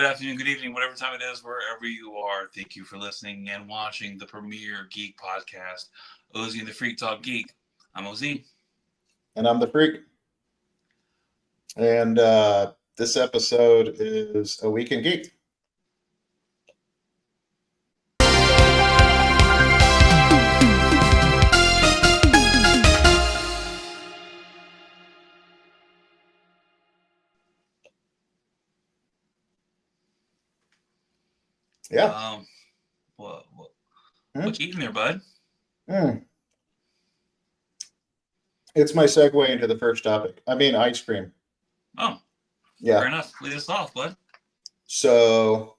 afternoon, good evening, whatever time it is, wherever you are. Thank you for listening and watching the premier Geek podcast, Ozzy and the Freak Talk Geek. I'm Ozzy. And I'm the Freak. And this episode is A Week in Geek. Yeah. What you eating there, bud? It's my segue into the first topic. I mean, ice cream. Oh, yeah. Fair enough. Lead us off, bud. So,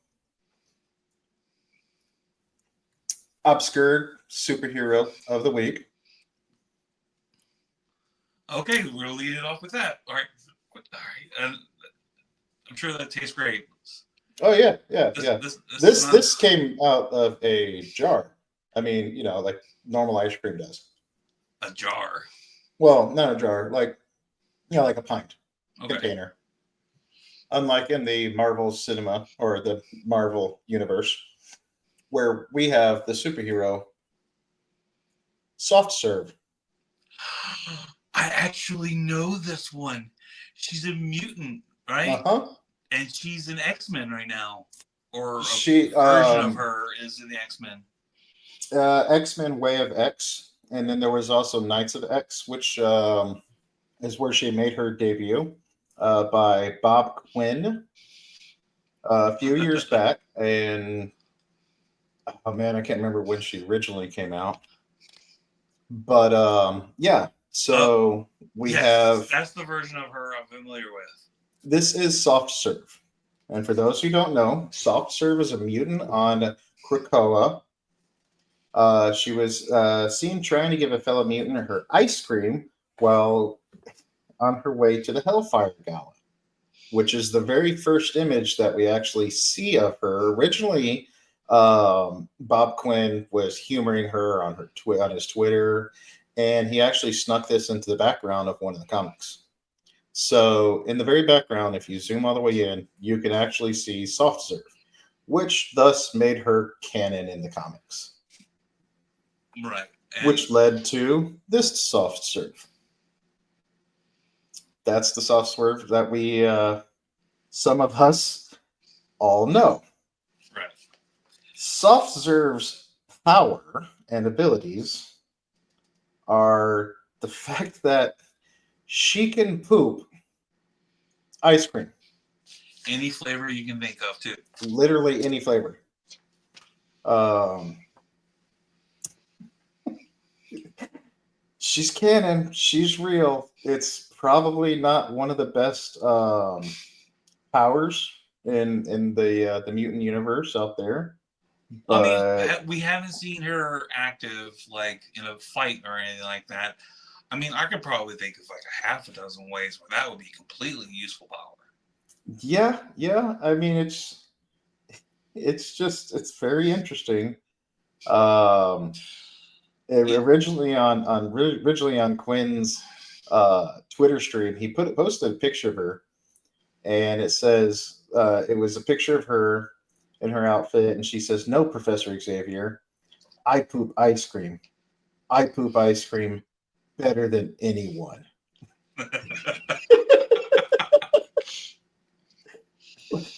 obscure superhero of the week. Okay, we're gonna lead it off with that. All right. And I'm sure that tastes great. Oh yeah. This came out of a jar. I mean, like normal ice cream does. A jar. Well, not a jar, like a pint container. Unlike in the Marvel cinema or the Marvel universe, where we have the superhero soft serve. I actually know this one. She's a mutant, right? And she's an X-Men right now, or a version of her is in the X-Men. X-Men Way of X, and then there was also Knights of X, which is where she made her debut by Bob Quinn a few years back. And oh man, I can't remember when she originally came out. But yeah, so that's the version of her I'm familiar with. This is soft serve. And for those who don't know, soft serve is a mutant on Krakoa. She was seen trying to give a fellow mutant her ice cream while on her way to the Hellfire Gala, which is the very first image that we actually see of her. Originally, Bob Quinn was humoring her on his Twitter, and he actually snuck this into the background of one of the comics. So in the very background, if you zoom all the way in, you can actually see soft serve, which thus made her canon in the comics. Right. Which led to this soft serve. That's the soft serve that we, some of us, all know. Right. Soft serve's power and abilities are the fact that she can poop ice cream. Any flavor you can think of, too. Literally any flavor. She's canon. She's real. It's probably not one of the best powers in the mutant universe out there. But I mean, we haven't seen her active like in a fight or anything like that. I mean, I could probably think of like a half a dozen ways where that would be completely useful power. Yeah. I mean, it's very interesting. Originally on Quinn's Twitter stream, he posted a picture of her, and it says it was a picture of her in her outfit, and she says, "No, Professor Xavier, I poop ice cream. I poop ice cream better than anyone."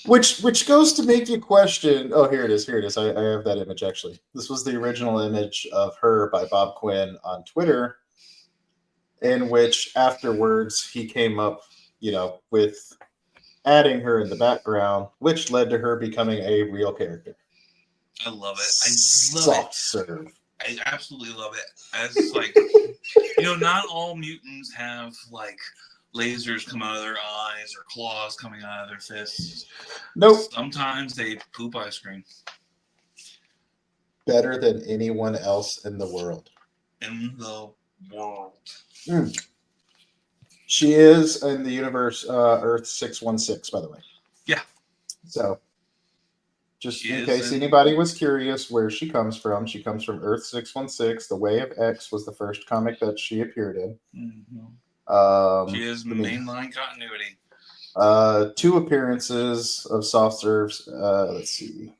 Which goes to make you question. Oh, here it is. I have that image actually. This was the original image of her by Bob Quinn on Twitter, in which afterwards he came up, with adding her in the background, which led to her becoming a real character. I love it. Soft serve. I absolutely love it. As like, not all mutants have like lasers come out of their eyes or claws coming out of their fists. Nope. Sometimes they poop ice cream. Better than anyone else in the world. She is in the universe Earth 616, by the way. Yeah. So, just in case anybody was curious where she comes from Earth 616. The Way of X was the first comic that she appeared in. Mm-hmm. She is mainline continuity. 2 appearances of soft serves. Let's see.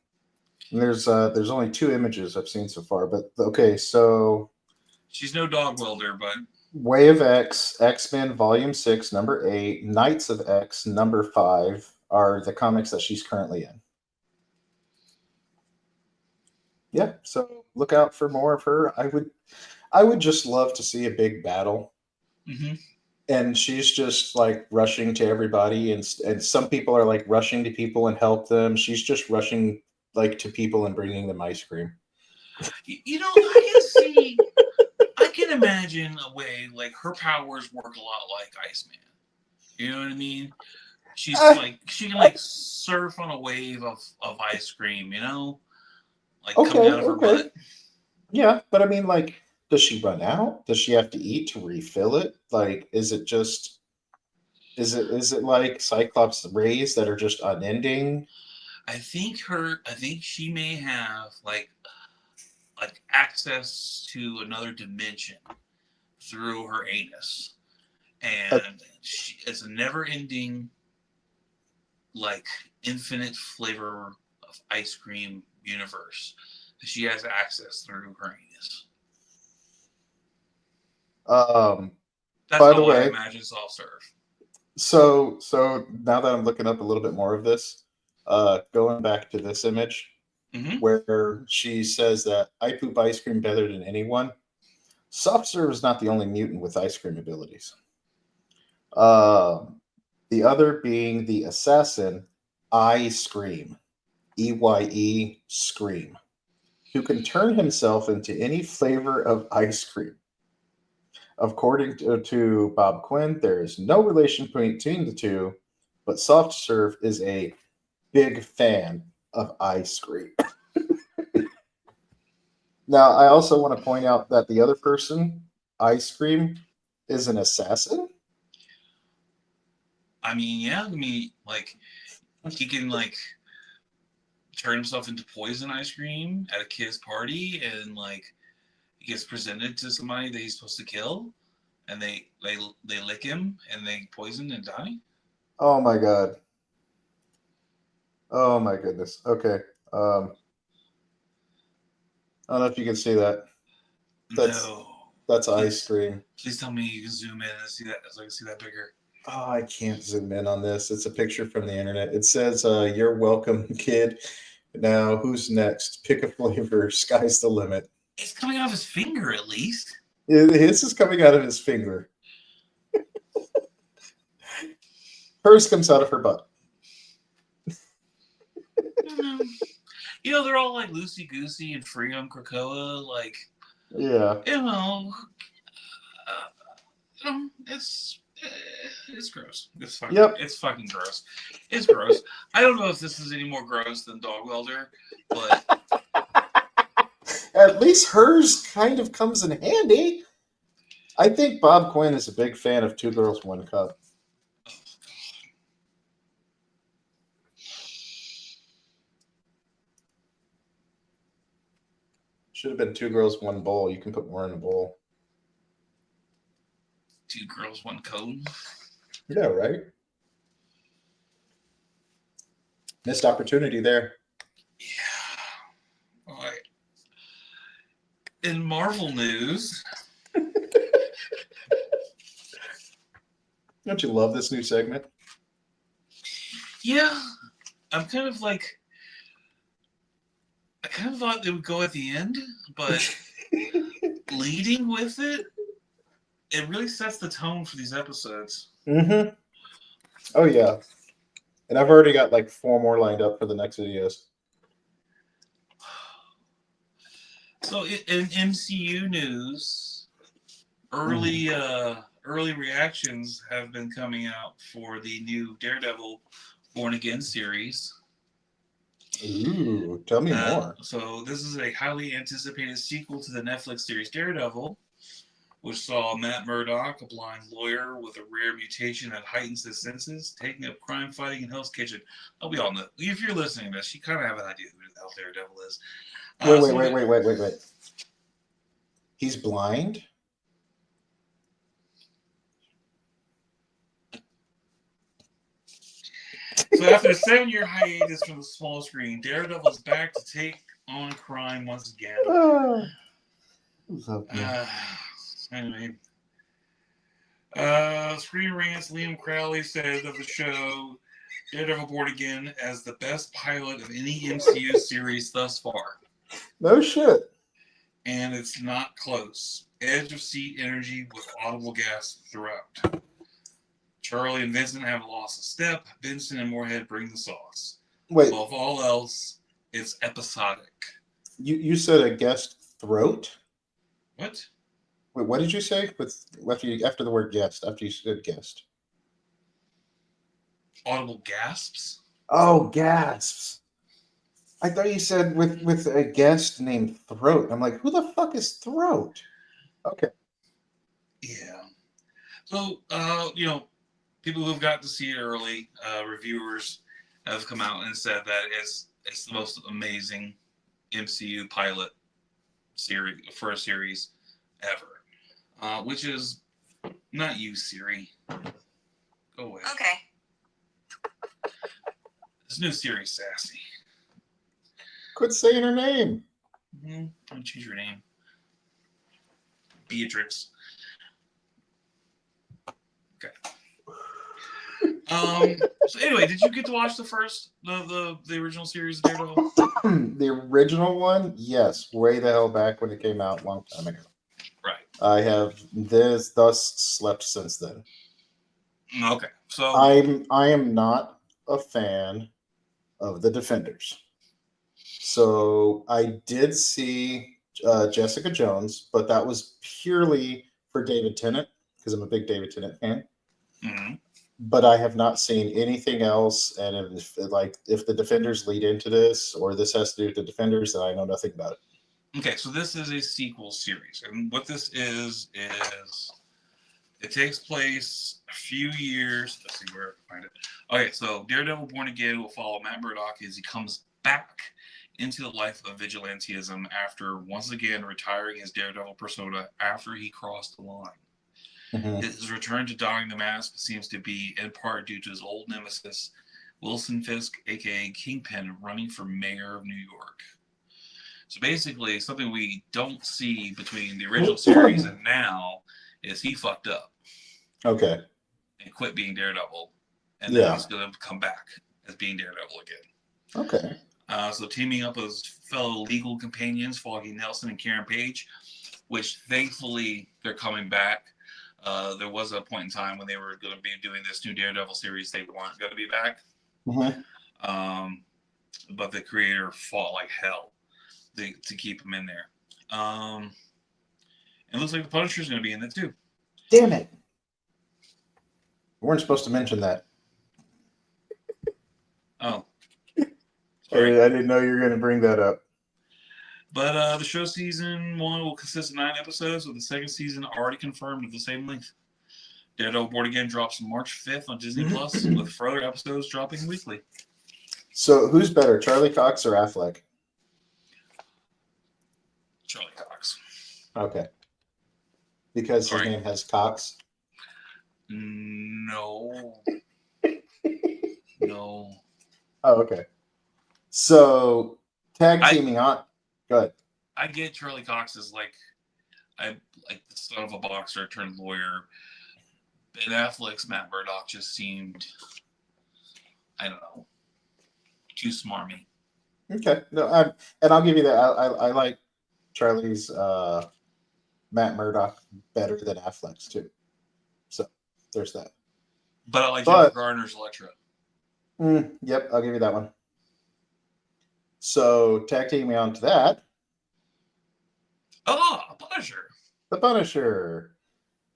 And there's only 2 images I've seen so far, but okay, so she's no dog welder, but Way of X, X-Men Volume 6, number 8, Knights of X, number 5 are the comics that she's currently in. Yeah, so look out for more of her. I would just love to see a big battle. Mm-hmm. And she's just like rushing to everybody, and some people are like rushing to people and help them. She's just rushing like to people and bringing them ice cream. You know, I can see, I can imagine a way like her powers work a lot like Iceman. You know what I mean? She's like she can like surf on a wave of ice cream. You know, like coming out of her butt. Yeah, but I mean, like, does she run out? Does she have to eat to refill it? Like, is it just is it like Cyclops rays that are just unending? I think she may have like access to another dimension through her anus, and it's a never-ending, like infinite flavor of ice cream universe that she has access through her anus. That's by the how I way, imagine soft serve. So now that I'm looking up a little bit more of this, going back to this image where she says that I poop ice cream better than anyone. Soft serve is not the only mutant with ice cream abilities. The other being the assassin, I Scream, EYE Scream, who can turn himself into any flavor of ice cream. According to Bob Quinn, there is no relation between the two, but Soft Serve is a big fan of ice cream. Now, I also want to point out that the other person, Ice Cream, is an assassin. I mean, yeah, like he can like turn himself into poison ice cream at a kid's party, and like he gets presented to somebody that he's supposed to kill, and they lick him and they poison and die. Oh my god. Oh my goodness. Okay. I don't know if you can see that. That's Ice Cream. Please tell me you can zoom in and see that so I can see that bigger. Oh, I can't zoom in on this. It's a picture from the internet. It says, "You're welcome, kid." Now, who's next? Pick a flavor. Sky's the limit. It's coming out of his finger, at least. His is coming out of his finger. Hers comes out of her butt. You know, they're all like loosey goosey and free on Krakoa. Like, yeah, it's gross. It's fucking gross. It's gross. I don't know if this is any more gross than Dog Welder, but at least hers kind of comes in handy. I think Bob Quinn is a big fan of Two Girls, One Cup. Should have been Two Girls, One Bowl. You can put more in a bowl. Two Girls, One Cone. Yeah, right? Missed opportunity there. Yeah. All right. In Marvel news. Don't you love this new segment? Yeah. I'm kind of like, I kind of thought they would go at the end, but leading with it, it really sets the tone for these episodes. Mm-hmm. Oh, yeah. And I've already got like 4 more lined up for the next videos. So in MCU news, early reactions have been coming out for the new Daredevil Born Again series. Ooh, tell me more. So this is a highly anticipated sequel to the Netflix series Daredevil, which saw Matt Murdock, a blind lawyer with a rare mutation that heightens his senses, taking up crime fighting in Hell's Kitchen. Oh, we all know. If you're listening to this, you kind of have an idea who the hell Daredevil is. Wait. He's blind? So after a 7-year hiatus from the small screen, Daredevil is back to take on crime once again. Anyway. Screen Rant's Liam Crowley said of the show, Daredevil Born Again as the best pilot of any MCU series thus far. No shit. And it's not close. Edge of seat energy with audible gasps throughout. Charlie and Vincent haven't lost a step. Vincent and Moorhead bring the sauce. Wait. Above all else, it's episodic. You said a guest throat? What? Wait, what did you say after the word guest? After you said guest? Audible gasps? Oh, gasps. I thought you said with a guest named Throat. I'm like, who the fuck is Throat? Okay. Yeah. So, people who've got to see it early, reviewers have come out and said that it's the most amazing MCU pilot series for a series ever. Which is not you, Siri. Go away. Okay. This new Siri's sassy. Quit saying her name. Mm-hmm. I'll change your name. Beatrix. Okay. So anyway, did you get to watch the original series of Daredevil? The original one, yes, way the hell back when it came out a long time ago. Right. I have thus slept since then. Okay. So I am not a fan of the Defenders. So I did see Jessica Jones, but that was purely for David Tennant because I'm a big David Tennant fan. Mm-hmm. But I have not seen anything else. And if the Defenders lead into this, or this has to do with the Defenders, then I know nothing about it. Okay, so this is a sequel series, and what this is it takes place a few years. Let's see where I can find it. Okay, so Daredevil Born Again will follow Matt Murdock as he comes back into the life of vigilantism after once again retiring his Daredevil persona after he crossed the line. Mm-hmm. His return to donning the mask seems to be in part due to his old nemesis, Wilson Fisk, aka Kingpin, running for mayor of New York. So basically, something we don't see between the original series and now is he fucked up. Okay. And quit being Daredevil. And then he's going to come back as being Daredevil again. Okay. So teaming up with his fellow legal companions, Foggy Nelson and Karen Page, which thankfully they're coming back. There was a point in time when they were going to be doing this new Daredevil series. They weren't going to be back. Mm-hmm. But the creator fought like hell to keep him in there. And it looks like the Punisher's going to be in it too. Damn it. We weren't supposed to mention that. Oh. Sorry. I didn't know you were going to bring that up. But the show season 1 will consist of 9 episodes, with the second season already confirmed of the same length. Daredevil Born Again drops March 5th on Disney Plus, with further episodes dropping weekly. So who's better, Charlie Cox or Affleck? Charlie Cox. Okay. Because his name has Cox? No. No. Oh, okay. So tag teaming on. Go ahead. I get Charlie Cox is like the son of a boxer turned lawyer. Ben Affleck's Matt Murdock just seemed, I don't know, too smarmy. Okay. No, and I'll give you that. I like Charlie's Matt Murdock better than Affleck's too. So there's that. But I like Jennifer Garner's Elektra. Yep, I'll give you that one. So tag teaming on to that. Oh, Punisher. The Punisher.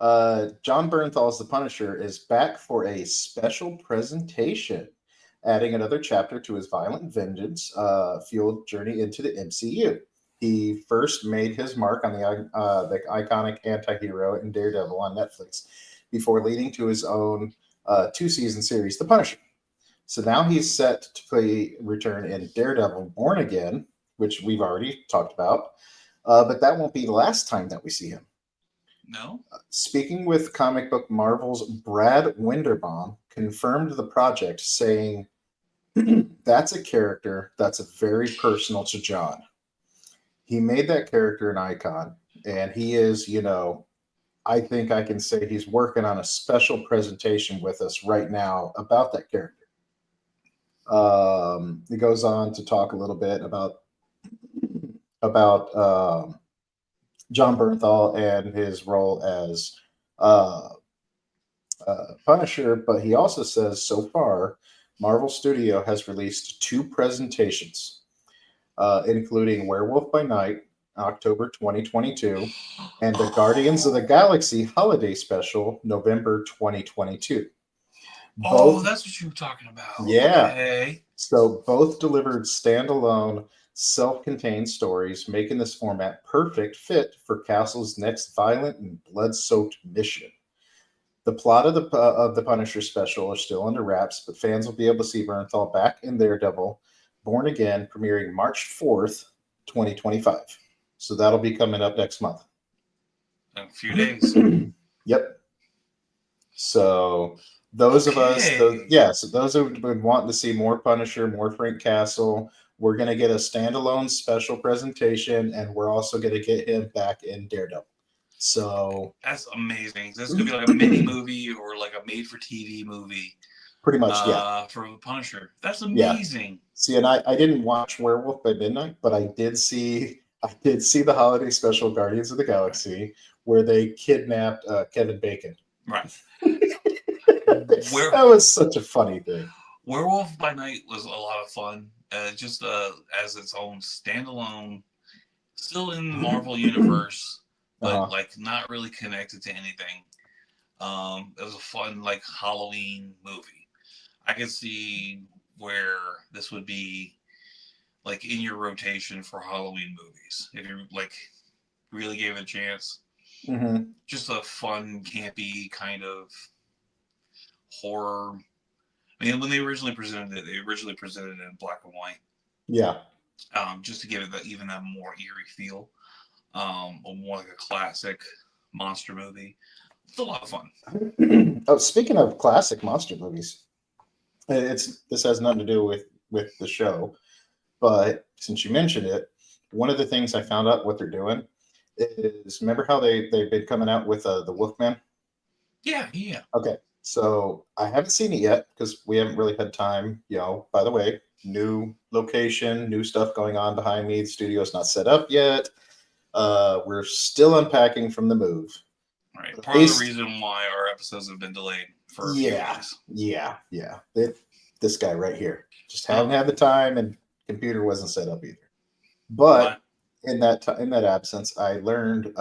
John Bernthal's The Punisher is back for a special presentation, adding another chapter to his violent vengeance fueled journey into the MCU. He first made his mark on the iconic anti-hero in Daredevil on Netflix before leading to his own 2-season series, The Punisher. So now he's set to return in Daredevil Born Again, which we've already talked about. But that won't be the last time that we see him. No. Speaking with Comic Book Marvel's Brad Winderbaum, confirmed the project, saying, That's a character that's very personal to John. He made that character an icon, and he is, I think I can say he's working on a special presentation with us right now about that character. It goes on to talk a little bit about John Bernthal and his role as uh, Punisher, but he also says so far, Marvel Studio has released 2 presentations, including Werewolf by Night, October 2022, and the Guardians of the Galaxy Holiday Special, November 2022. Oh, that's what you were talking about. Yeah. Okay. So both delivered standalone, self-contained stories, making this format perfect fit for Castle's next violent and blood-soaked mission. The plot of the Punisher special are still under wraps, but fans will be able to see Bernthal back in Daredevil, Born Again, premiering March 4th, 2025. So that'll be coming up next month. In a few days. Yep. So those of us, so those who have been wanting to see more Punisher, more Frank Castle, we're going to get a standalone special presentation, and we're also going to get him back in Daredevil. So that's amazing. This could be like a mini movie or like a made-for-TV movie. Pretty much, yeah. For Punisher, that's amazing. Yeah. See, and I didn't watch Werewolf by Midnight, but I did see the holiday special Guardians of the Galaxy where they kidnapped Kevin Bacon. Right. That was such a funny thing. Werewolf by Night was a lot of fun. Just as its own standalone, still in the Marvel universe, but like not really connected to anything. It was a fun like Halloween movie. I could see where this would be like in your rotation for Halloween movies if you like really gave it a chance. Mm-hmm. Just a fun, campy kind of horror. I mean, when they originally presented it in black and white. Yeah. Just to give it even that more eerie feel. More like a classic monster movie. It's a lot of fun. Oh, speaking of classic monster movies, this has nothing to do with the show, but since you mentioned it, one of the things I found out what they're doing is, remember how they've been coming out with the Wolfman? Yeah. Okay, so I haven't seen it yet because we haven't really had time. By the way, new location, new stuff going on behind me. The studio's not set up yet. We're still unpacking from the move. Right. Part of the reason why our episodes have been delayed for a few days. Yeah. This guy right here. Just haven't had the time, and computer wasn't set up either. But in that absence, I learned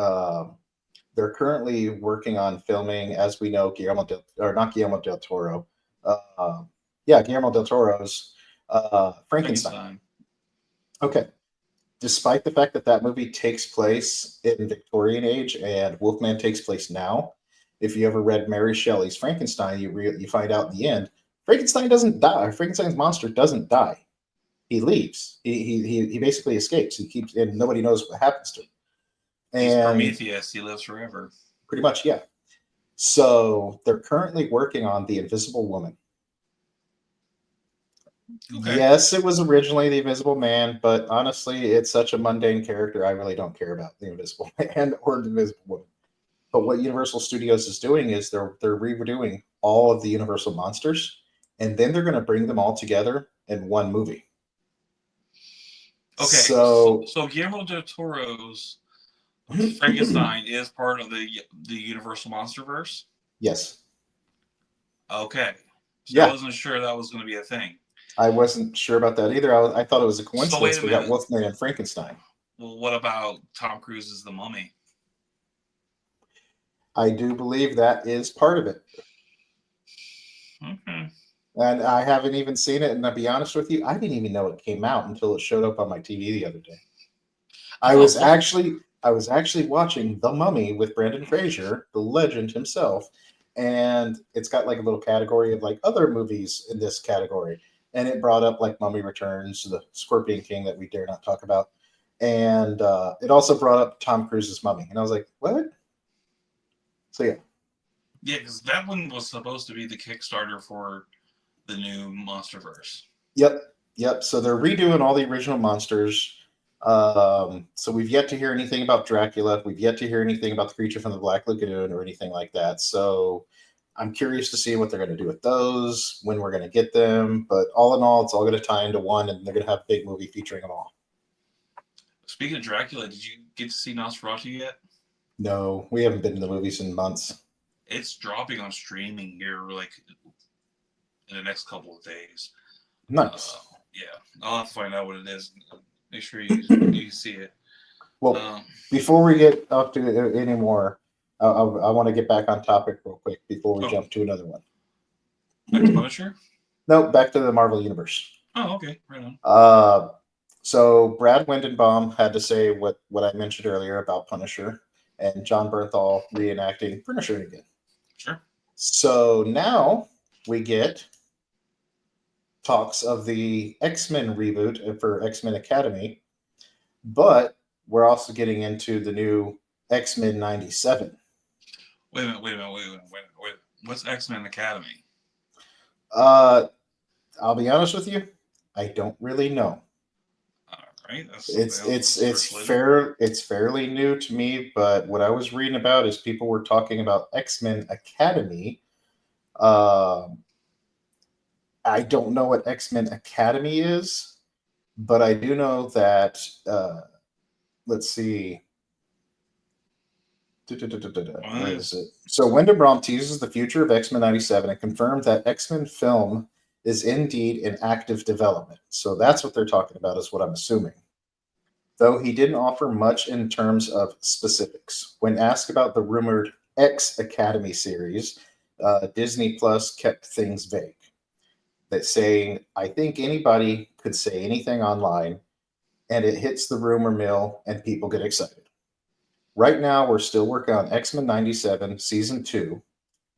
they're currently working on filming, as we know, Guillermo del Toro. Guillermo del Toro's Frankenstein. Okay. Despite the fact that movie takes place in Victorian age and Wolfman takes place now, if you ever read Mary Shelley's Frankenstein, you find out in the end, Frankenstein doesn't die. Frankenstein's monster doesn't die. He leaves. He basically escapes. He keeps, and nobody knows what happens to him. He's Prometheus. He lives forever. Pretty much, yeah. So they're currently working on The Invisible Woman. Okay. Yes, it was originally The Invisible Man, but honestly, it's such a mundane character. I really don't care about The Invisible Man or The Invisible Woman. But what Universal Studios is doing is they're redoing all of the Universal monsters, and then they're going to bring them all together in one movie. Okay, so Guillermo del Toro's Frankenstein is part of the Universal Monsterverse? Yes. Okay. So I wasn't sure that was going to be a thing. I wasn't sure about that either. I thought it was a coincidence. We got Wolfman and Frankenstein. Well, what about Tom Cruise's The Mummy? I do believe that is part of it. Okay. And I haven't even seen it. And to be honest with you, I didn't even know it came out until it showed up on my TV the other day. I was actually watching The Mummy with Brendan Fraser, the legend himself, and it's got like a little category of like other movies in this category. And it brought up like Mummy Returns, The Scorpion King that we dare not talk about. And it also brought up Tom Cruise's Mummy. And I was like, what? So, yeah. Yeah, because that one was supposed to be the Kickstarter for the new Monsterverse. Yep. So they're redoing all the original monsters. So we've yet to hear anything about Dracula. We've yet to hear anything about the creature from the Black Lagoon or anything like that. So I'm curious to see what they're going to do with those, when we're going to get them. But all in all, it's all going to tie into one, and they're going to have a big movie featuring them all. Speaking of Dracula, did you get to see Nosferatu yet? No, we haven't been to the movies in months. It's dropping on streaming here, like in the next couple of days. Nice. Yeah, I'll have to find out what it is. Make sure you see it. Well, before we get up to it anymore, I want to get back on topic real quick before we jump to another one. Back to Punisher? No, back to the Marvel Universe. Oh, okay. Right on. So Brad Windenbaum had to say what I mentioned earlier about Punisher, and John Bernthal reenacting Punisher again. Sure. So now we get talks of the X-Men reboot for X-Men Academy, but we're also getting into the new X-Men 97. Wait a minute. What's X-Men Academy? I'll be honest with you, I don't really know. Right. It's fairly new to me, but what I was reading about is people were talking about X-Men Academy. I don't know what X-Men Academy is, but I do know that let's see. Where is it? So Windenbaum teases the future of X-Men 97 and confirmed that X-Men film is indeed in active development. So that's what they're talking about, is what I'm assuming. Though he didn't offer much in terms of specifics. When asked about the rumored X Academy series, Disney Plus kept things vague. That saying, I think anybody could say anything online, and it hits the rumor mill and people get excited. Right now, we're still working on X-Men 97 Season 2.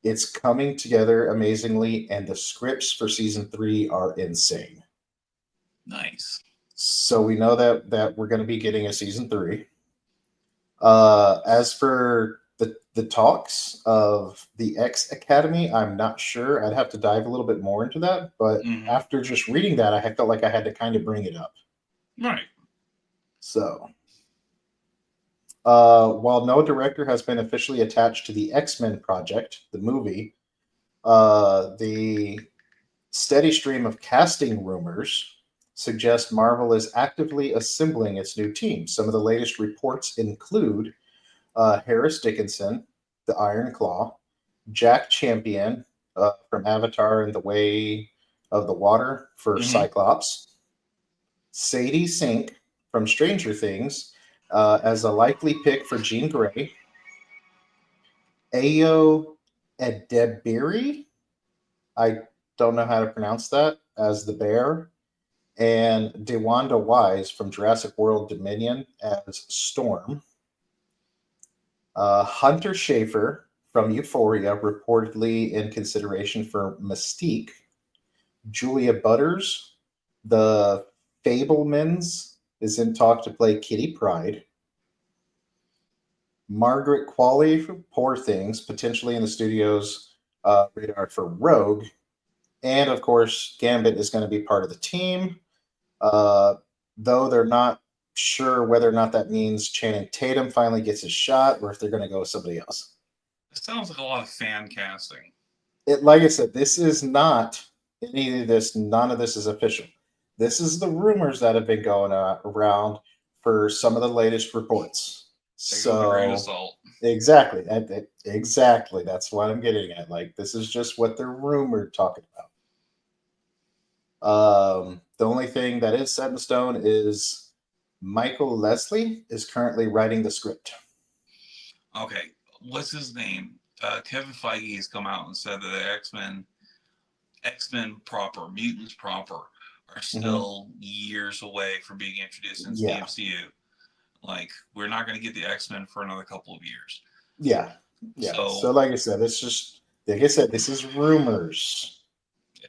It's coming together amazingly, and the scripts for Season 3 are insane. Nice. So we know that we're going to be getting a Season 3. As for the talks of the X Academy, I'm not sure. I'd have to dive a little bit more into that. But after just reading that, I felt like I had to kind of bring it up. Right. So... while no director has been officially attached to the X-Men project, the movie, the steady stream of casting rumors suggest Marvel is actively assembling its new team. Some of the latest reports include Harris Dickinson, the Iron Claw, Jack Champion from Avatar and the Way of the Water for Cyclops, Sadie Sink from Stranger Things, as a likely pick for Jean Grey, Ayo Edebiri, I don't know how to pronounce that, as the Bear, and DeWanda Wise from Jurassic World Dominion as Storm, Hunter Schafer from Euphoria, reportedly in consideration for Mystique, Julia Butters, the Fablemans, is in talk to play Kitty Pryde. Margaret Qualley from Poor Things, potentially in the studio's radar for Rogue. And, of course, Gambit is going to be part of the team, though they're not sure whether or not that means Channing Tatum finally gets his shot or if they're going to go with somebody else. It sounds like a lot of fan casting. Like I said, this is not any of this. None of this is official. This is the rumors that have been going around for some of the latest reports. Exactly. Exactly. That's what I'm getting at. Like, this is just what they're rumored talking about. The only thing that is set in stone is Michael Leslie is currently writing the script. Okay. What's his name? Kevin Feige has come out and said that the X-Men proper, mutants proper, are still years away from being introduced into the MCU. Like, we're not going to get the X-Men for another couple of years. Yeah. So like I said, it's just, like I said, this is rumors. Yeah.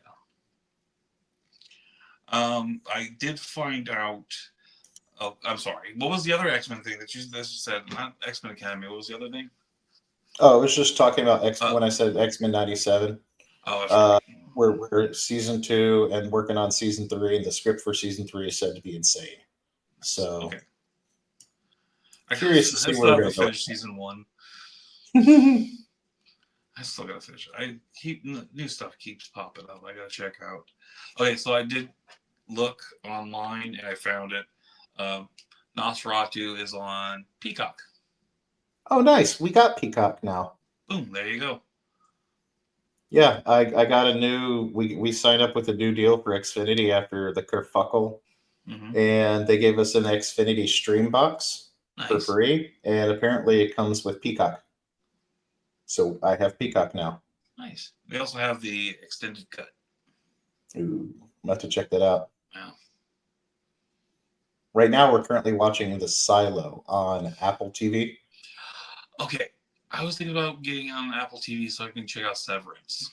I did find out. Oh, I'm sorry. What was the other X-Men thing that you said? Not X-Men Academy. What was the other thing? Oh, I was just talking about when I said X-Men 97. Oh, that's right. we're season 2 and working on season 3, and the script for season 3 is said to be insane. So, okay. Curious to see where we're going to finish season 1. I still gotta finish it. New stuff keeps popping up. I gotta check out. Okay, so I did look online and I found it. Nosferatu is on Peacock. Oh, nice. We got Peacock now. Boom, there you go. Yeah, I got a new. We signed up with a new deal for Xfinity after the kerfuckle, and they gave us an Xfinity stream box for free, and apparently it comes with Peacock. So I have Peacock now. Nice. They also have the extended cut. Ooh, I'll have to check that out. Wow. Right now, we're currently watching The Silo on Apple TV. Okay. I was thinking about getting on Apple TV so I can check out Severance.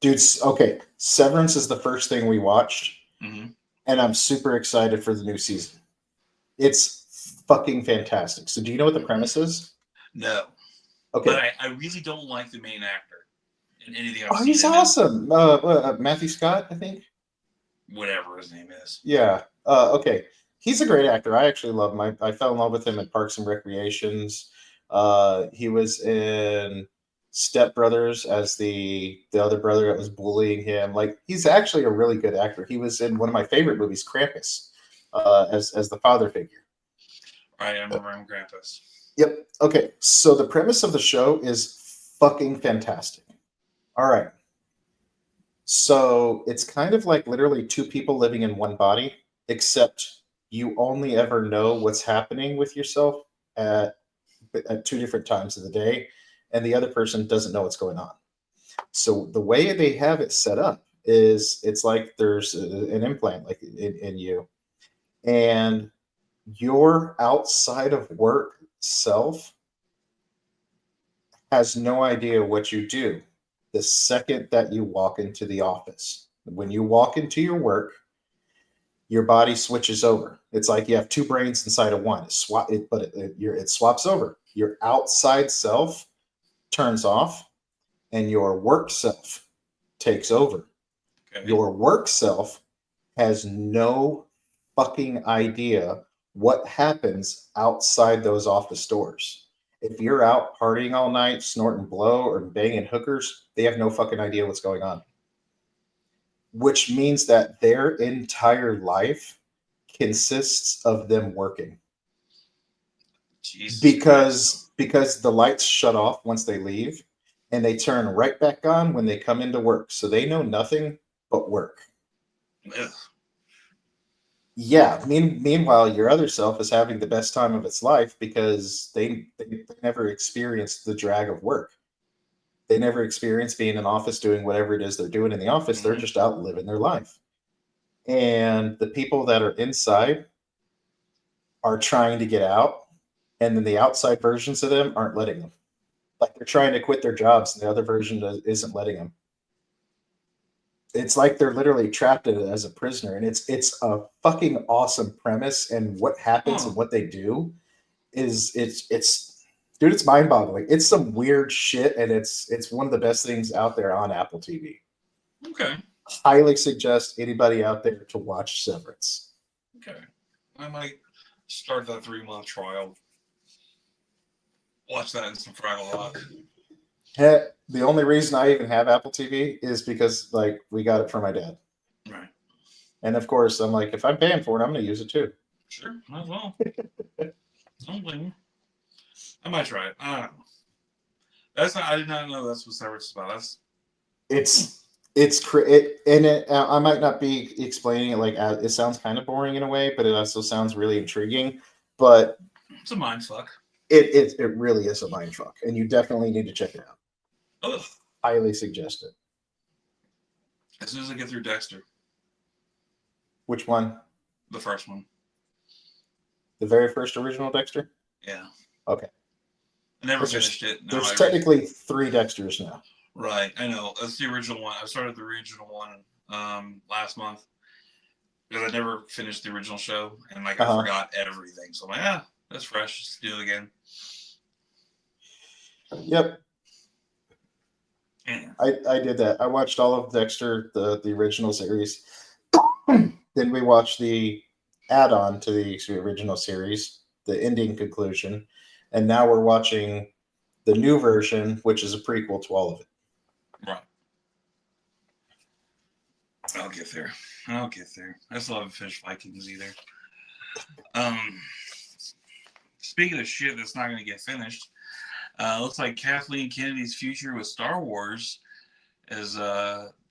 Dude, okay. Severance is the first thing we watched, and I'm super excited for the new season. It's fucking fantastic. So do you know what the premise is? No. Okay. But I really don't like the main actor in anything I've seen. He's awesome. Matthew Scott, I think. Whatever his name is. Yeah. Okay. He's a great actor. I actually love him. I fell in love with him in Parks and Recreations. He was in Step Brothers as the other brother that was bullying him. Like, he's actually a really good actor. He was in one of my favorite movies, Krampus, as the father figure. Right, I remember him, Krampus. Yep. Okay. So the premise of the show is fucking fantastic. All right. So it's kind of like literally two people living in one body, except you only ever know what's happening with yourself at 2 different times of the day, and the other person doesn't know what's going on. So the way they have it set up is it's like there's an implant like in you, and your outside of work self has no idea what you do the second that you walk into the office. When you walk into your work, your body switches over. It's like you have two brains inside of one. It swaps over. Your outside self turns off, and your work self takes over. Okay. Your work self has no fucking idea what happens outside those office doors. If you're out partying all night, snorting blow or banging hookers, they have no fucking idea what's going on. Which means that their entire life consists of them working. Jesus because the lights shut off once they leave, and they turn right back on when they come into work. So they know nothing but work. Ugh. Yeah. Meanwhile, your other self is having the best time of its life because they never experienced the drag of work. They never experienced being in an office doing whatever it is they're doing in the office. They're just out living their life. And the people that are inside are trying to get out, and then the outside versions of them aren't letting them. Like, they're trying to quit their jobs, and the other version isn't letting them. It's like they're literally trapped in it as a prisoner, and it's a fucking awesome premise. And what happens and what they do is dude, it's mind-boggling. It's some weird shit, and it's one of the best things out there on Apple TV. Okay. Highly suggest anybody out there to watch Severance. Okay. I might start that 3-month trial. Watch that in some Fraggle Rock. The only reason I even have Apple TV is because, like, we got it from my dad. Right. And of course, I'm like, if I'm paying for it, I'm going to use it too. Sure, might as well. Don't blame me. I might try it. I don't know. I did not know that's what Severance is about. I might not be explaining it like it sounds kind of boring in a way, but it also sounds really intriguing. But it's a mind fuck. It really is a mind fuck, and you definitely need to check it out. Ugh. Highly suggest it. As soon as I get through Dexter. Which one? The first one. The very first original Dexter? Yeah. Okay. I never finished it. No, there's technically 3 Dexters now. Right. I know. That's the original one. I started the original one last month because I never finished the original show, and I forgot everything. So I'm like, that's fresh. Just do it again. Yep. I did that. I watched all of Dexter, the original series. Then we watched the add-on to the original series, the ending conclusion, and now we're watching the new version, which is a prequel to all of it. Right. I'll get there. I still haven't finished Vikings either. Speaking of shit that's not going to get finished, looks like Kathleen Kennedy's future with Star Wars has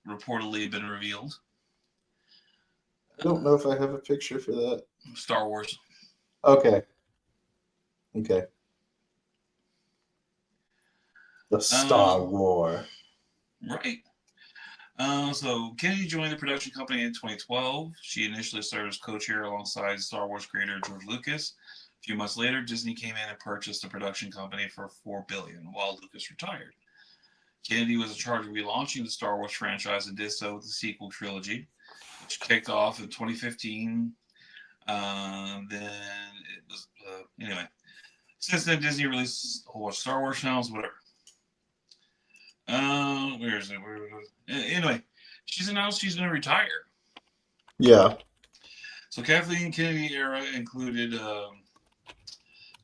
reportedly been revealed. I don't know if I have a picture for that. Star Wars. Okay. The Star War. Right. So Kennedy joined the production company in 2012. She initially served as co-chair alongside Star Wars creator George Lucas. A few months later, Disney came in and purchased the production company for $4 billion while Lucas retired. Kennedy was in charge of relaunching the Star Wars franchise and did so with the sequel trilogy, which kicked off in 2015. Then it was anyway. Since then, Disney released a whole bunch of Star Wars films, whatever. Where is it? Anyway, she's announced she's going to retire. Yeah. So Kathleen Kennedy era included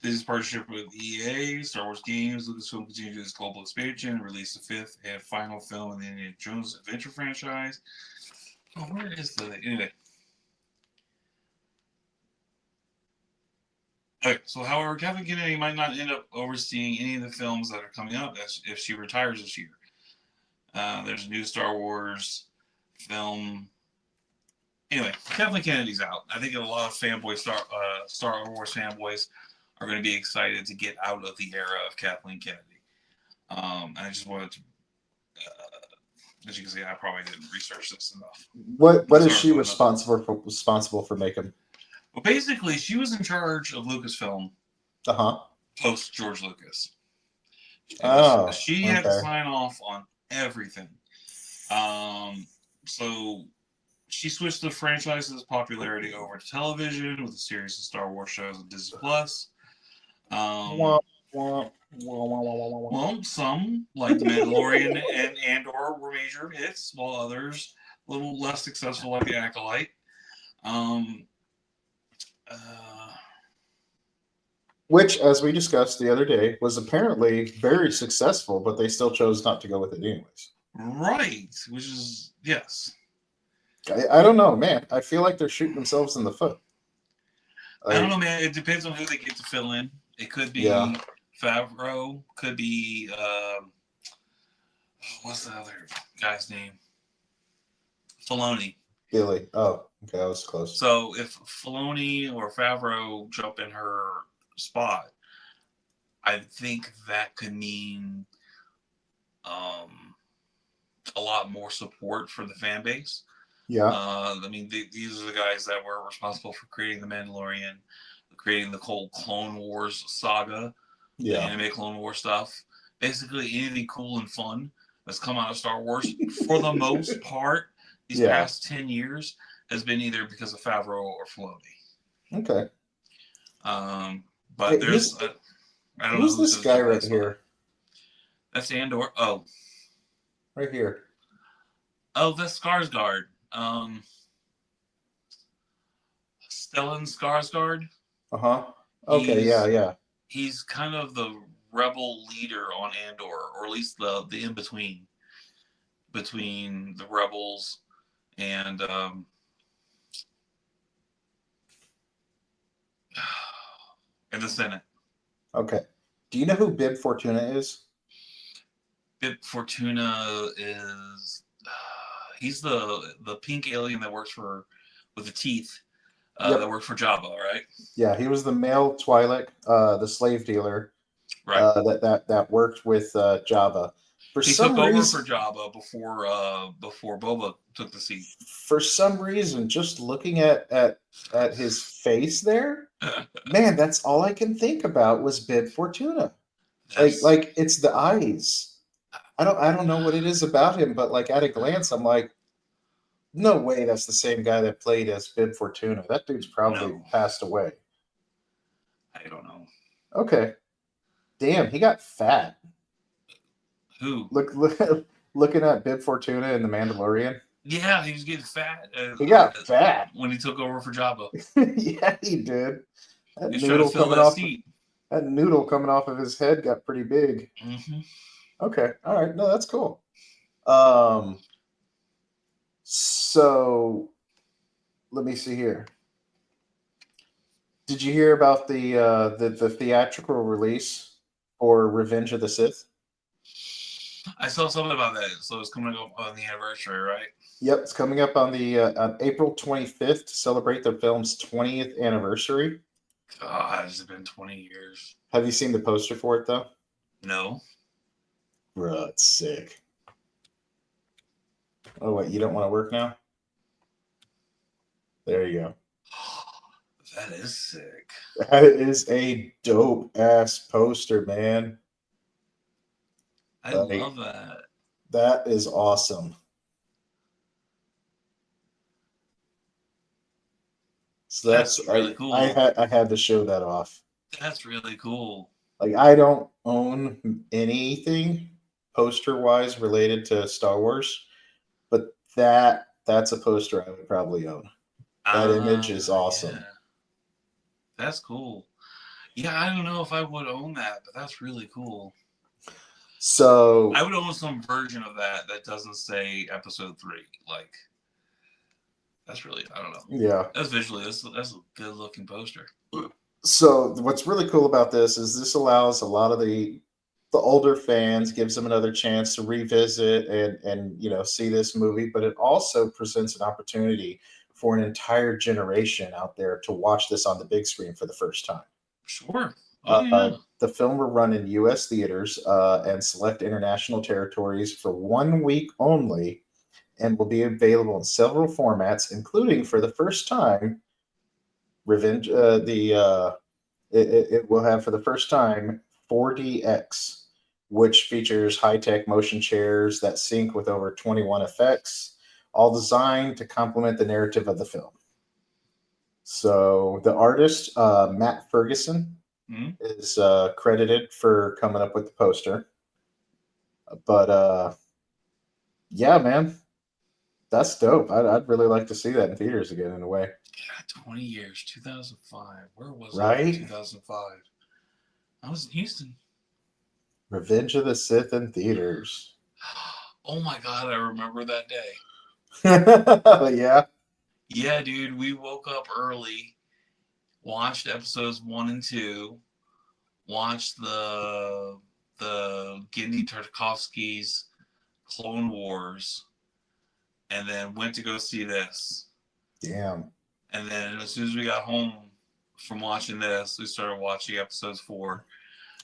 Disney's partnership with EA, Star Wars games. Lucasfilm continued its global expansion and released the fifth and final film in the Indiana Jones Adventure franchise. Oh, where is the anyway? Okay, so however, Kathleen Kennedy might not end up overseeing any of the films that are coming up if she retires this year. There's a new Star Wars film. Anyway, Kathleen Kennedy's out. I think a lot of Star Wars fanboys are going to be excited to get out of the era of Kathleen Kennedy. I just wanted to, as you can see, I probably didn't research this enough. What is she responsible for making? Well, basically, she was in charge of Lucasfilm. Post George Lucas. She had to sign off on everything. So she switched the franchise's popularity over to television with a series of Star Wars shows on Disney Plus. Well, some, like The Mandalorian and Andor, were major hits, while others a little less successful, like The Acolyte. Which, as we discussed the other day, was apparently very successful, but they still chose not to go with it anyways. Right, which is, yes. I don't know, man. I feel like they're shooting themselves in the foot. I don't know, man. It depends on who they get to fill in. It could be Favreau, could be, what's the other guy's name? Filoni. Billy. Oh, okay, I was close. So if Filoni or Favreau jump in her spot, I think that could mean a lot more support for the fan base. Yeah. I mean, these are the guys that were responsible for creating The Mandalorian, creating the whole Clone Wars saga, the anime Clone Wars stuff. Basically, anything cool and fun that's come out of Star Wars, for the most part, these past 10 years, has been either because of Favreau or Filoni. Okay. But hey, there's, I don't know who's this guy right here. That's Andor. Oh, right here. Oh, that's Skarsgård. Stellan Skarsgård. Okay. Yeah. He's kind of the rebel leader on Andor, or at least the in between the rebels and the Senate. Okay. Do you know who Bib Fortuna is? Bib Fortuna is he's the pink alien that works with the teeth that worked for Jabba, right? Yeah, he was the male Twi'lek, the slave dealer, right? That worked with Jabba. He took over for Jabba before Boba took the seat. For some reason, just looking at his face there, man, that's all I can think about was Bib Fortuna. Like it's the eyes. I don't know what it is about him, but like at a glance, I'm like, no way, that's the same guy that played as Bib Fortuna. That dude's probably passed away. I don't know. Okay. Damn, he got fat. Who? Look. looking at Bib Fortuna in The Mandalorian? Yeah, he was getting fat. He got fat when he took over for Jabba. Yeah, he did. That He's noodle trying to fill coming that off. seat. That noodle coming off of his head got pretty big. Mm-hmm. Okay, all right, no, that's cool. So let me see here. Did you hear about the theatrical release for Revenge of the Sith? I saw something about that. So it's coming up on the anniversary, right? Yep, it's coming up on the on April 25th to celebrate the film's 20th anniversary. God, it's been 20 years. Have you seen the poster for it though? No. Bro, it's sick. Oh wait, you don't want to work now? There you go. That is sick. That is a dope ass poster, man. I love that. That is awesome. So that's really cool. I had to show that off. That's really cool. Like I don't own anything poster wise related to Star Wars, but that's a poster I would probably own. That image is awesome. Yeah. That's cool. Yeah, I don't know if I would own that, but that's really cool. So I would own some version of that doesn't say episode 3. Like that's really, I don't know. Yeah. That's visually that's a good looking poster. So what's really cool about this is this allows a lot of the older fans, gives them another chance to revisit and see this movie, but it also presents an opportunity for an entire generation out there to watch this on the big screen for the first time. Sure. Yeah. The film will run in U.S. theaters and select international territories for 1 week only, and will be available in several formats, including for the first time, Revenge. It will have for the first time 4DX, which features high-tech motion chairs that sync with over 21 effects, all designed to complement the narrative of the film. So the artist, Matt Ferguson, is credited for coming up with the poster. But yeah, man, that's dope. I'd really like to see that in theaters again in a way. Yeah, 20 years, 2005. Where was I in 2005? I was in Houston. Revenge of the Sith in theaters. Oh my God, I remember that day. Yeah. Yeah, dude, we woke up early, watched episodes 1 and 2, watched the Genndy Tartakovsky's Clone Wars, and then went to go see this. Damn. And then as soon as we got home from watching this, we started watching episodes 4,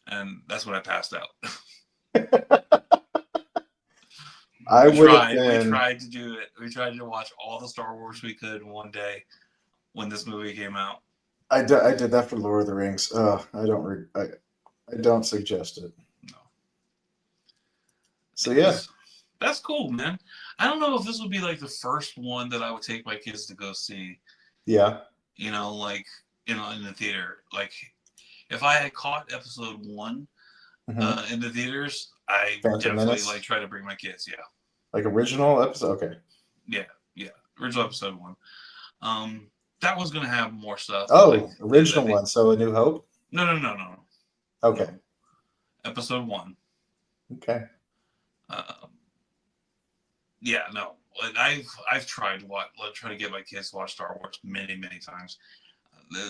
and that's when I passed out. We tried to do it. We tried to watch all the Star Wars we could in one day when this movie came out. I did that for Lord of the Rings. I don't suggest it. No. So yeah, that's cool, man. I don't know if this would be like the first one that I would take my kids to go see. Yeah. In the theater. Like, if I had caught episode 1 in the theaters, I definitely try to bring my kids. Yeah. Like original episode. Okay. Yeah. Original episode 1. That was gonna have more stuff. Oh, original one. So A New Hope. No. Okay. No. Episode 1. Okay. Yeah. No. Like I've tried to try to get my kids to watch Star Wars many times.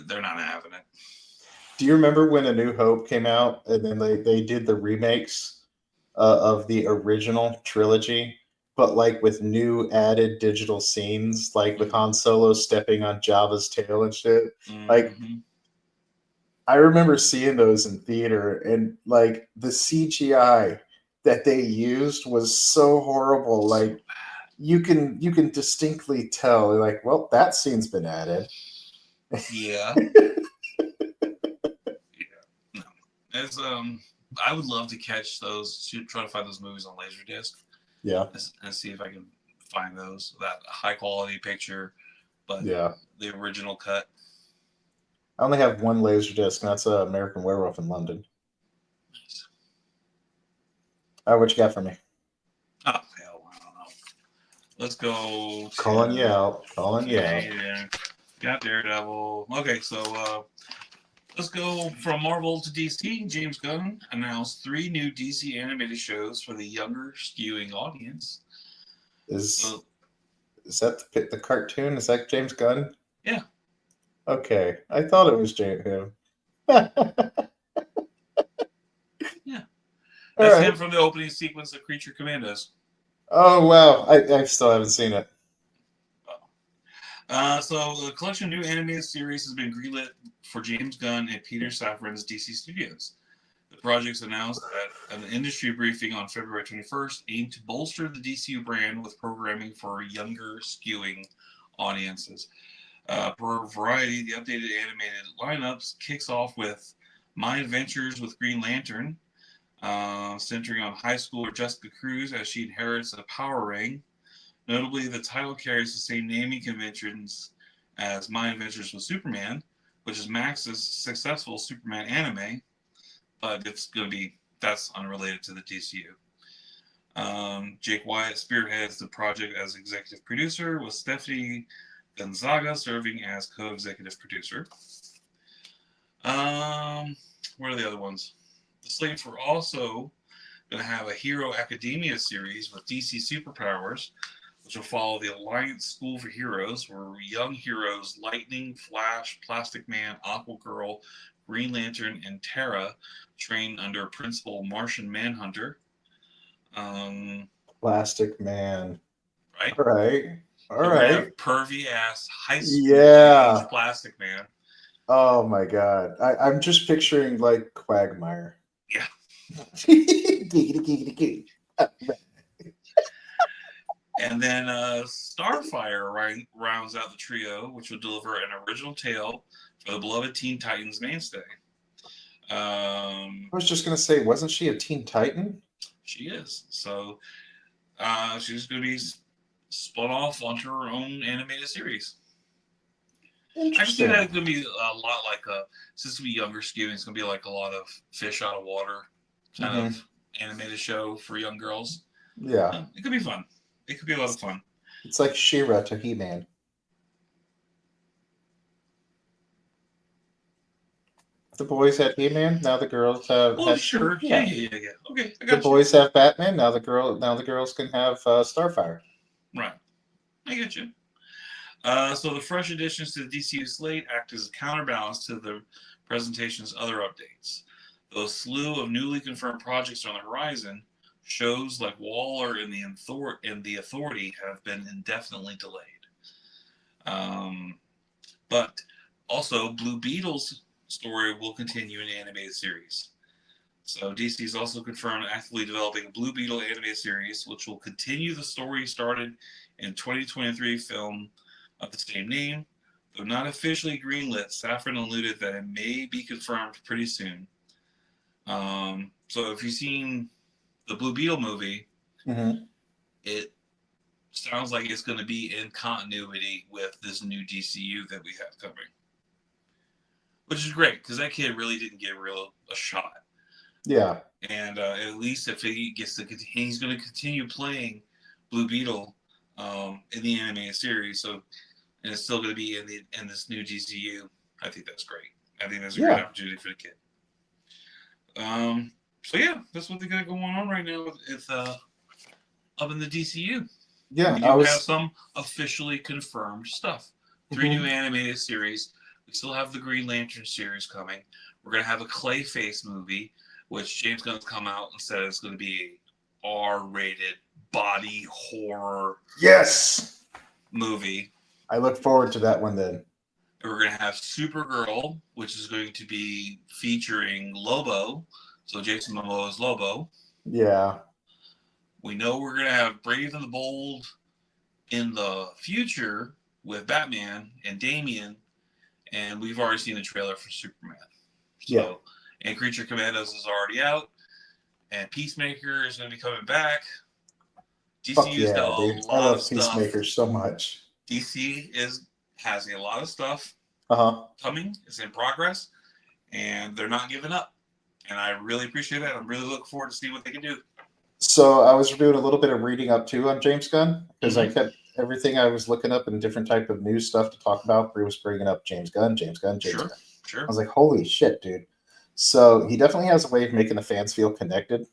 They're not having it. Do you remember when A New Hope came out and then they did the remakes of the original trilogy, but like with new added digital scenes, like with Han Solo stepping on Jabba's tail and shit? Like, I remember seeing those in theater, and like the CGI that they used was so horrible. Like, you can distinctly tell, like, well, that scene's been added. Yeah. No. As I would love to catch those, try to find those movies on Laserdisc. Yeah. And see if I can find those, that high quality picture, but yeah, the original cut. I only have one Laserdisc, and that's American Werewolf in London. Nice. What you got for me? Oh, Let's go. Calling you out. Calling you out. Yeah. Got Daredevil. Okay, so let's go from Marvel to DC. James Gunn announced 3 new DC animated shows for the younger skewing audience. Is that the cartoon? Is that James Gunn? Yeah. Okay. I thought it was him. Yeah. That's him from the opening sequence of Creature Commandos. Oh, wow. I still haven't seen it. So the collection of new animated series has been greenlit for James Gunn and Peter Safran's DC Studios. The projects announced at an industry briefing on February 21st aim to bolster the DCU brand with programming for younger skewing audiences. Per Variety, the updated animated lineups kicks off with My Adventures with Green Lantern, centering on high schooler Jessica Cruz as she inherits a power ring. Notably, the title carries the same naming conventions as My Adventures with Superman, which is Max's successful Superman anime, but that's unrelated to the DCU. Jake Wyatt spearheads the project as executive producer, with Stephanie Gonzaga serving as co-executive producer. What are the other ones? The slate for also going to have a Hero Academia series with DC Superpowers, which will follow the Alliance School for Heroes, where young heroes Lightning, Flash, Plastic Man, Aquagirl, Green Lantern, and Terra train under Principal Martian Manhunter. Plastic Man. Right? All right. Have pervy ass high school age Plastic Man. Oh my god. I'm just picturing like Quagmire. Yeah. And then Starfire rounds out the trio, which will deliver an original tale for the beloved Teen Titans mainstay. I was just going to say, wasn't she a Teen Titan? She is. So she's going to be spun off onto her own animated series. I can see that it's going to be a lot like since it's going to be younger skewing, it's going to be like a lot of fish out of water kind of animated show for young girls. Yeah. It could be fun. It could be a lot of fun. It's like She-Ra to He-Man. The boys had He-Man. Now the girls have. Oh, sure. Yeah. Okay, I got the boys have Batman. Now the girls can have Starfire. Right. I get you. So the fresh additions to the DCU slate act as a counterbalance to the presentation's other updates. Though a slew of newly confirmed projects are on the horizon, shows like Waller and the Authority have been indefinitely delayed. But also, Blue Beetle's story will continue in the animated series. So DC is also confirmed actively developing a Blue Beetle animated series, which will continue the story started in 2023 film of the same name. Though not officially greenlit, Safran alluded that it may be confirmed pretty soon. So if you've seen the Blue Beetle movie, it sounds like it's going to be in continuity with this new DCU that we have coming, which is great because that kid really didn't get a shot. Yeah, and at least if he gets to, he's going to continue playing Blue Beetle in the animated series. So, and it's still going to be in this new DCU. I think that's great. I think that's a great opportunity for the kid. So yeah, that's what they got going on right now with up in the DCU. Yeah, we do have some officially confirmed stuff. 3 new animated series. We still have the Green Lantern series coming. We're gonna have a Clayface movie, which James Gunn's come out and said it's gonna be a R-rated body horror. Yes. Movie. I look forward to that one then. And we're gonna have Supergirl, which is going to be featuring Lobo. So Jason Momoa's Lobo. Yeah. We know we're going to have Brave and the Bold in the future with Batman and Damian. And we've already seen the trailer for Superman. So, and Creature Commandos is already out. And Peacemaker is going to be coming back. DC's got a lot I love of Peacemaker so much. DC has a lot of stuff coming. It's in progress. And they're not giving up. And I really appreciate that. I'm really looking forward to see what they can do. So I was doing a little bit of reading up too on James Gunn because I Mm-hmm. kept everything I was looking up in different type of news stuff to talk about. He was bringing up James Gunn, James Gunn, James Sure, Gunn. I sure. was like, holy shit, dude. So he definitely has a way of making the fans feel connected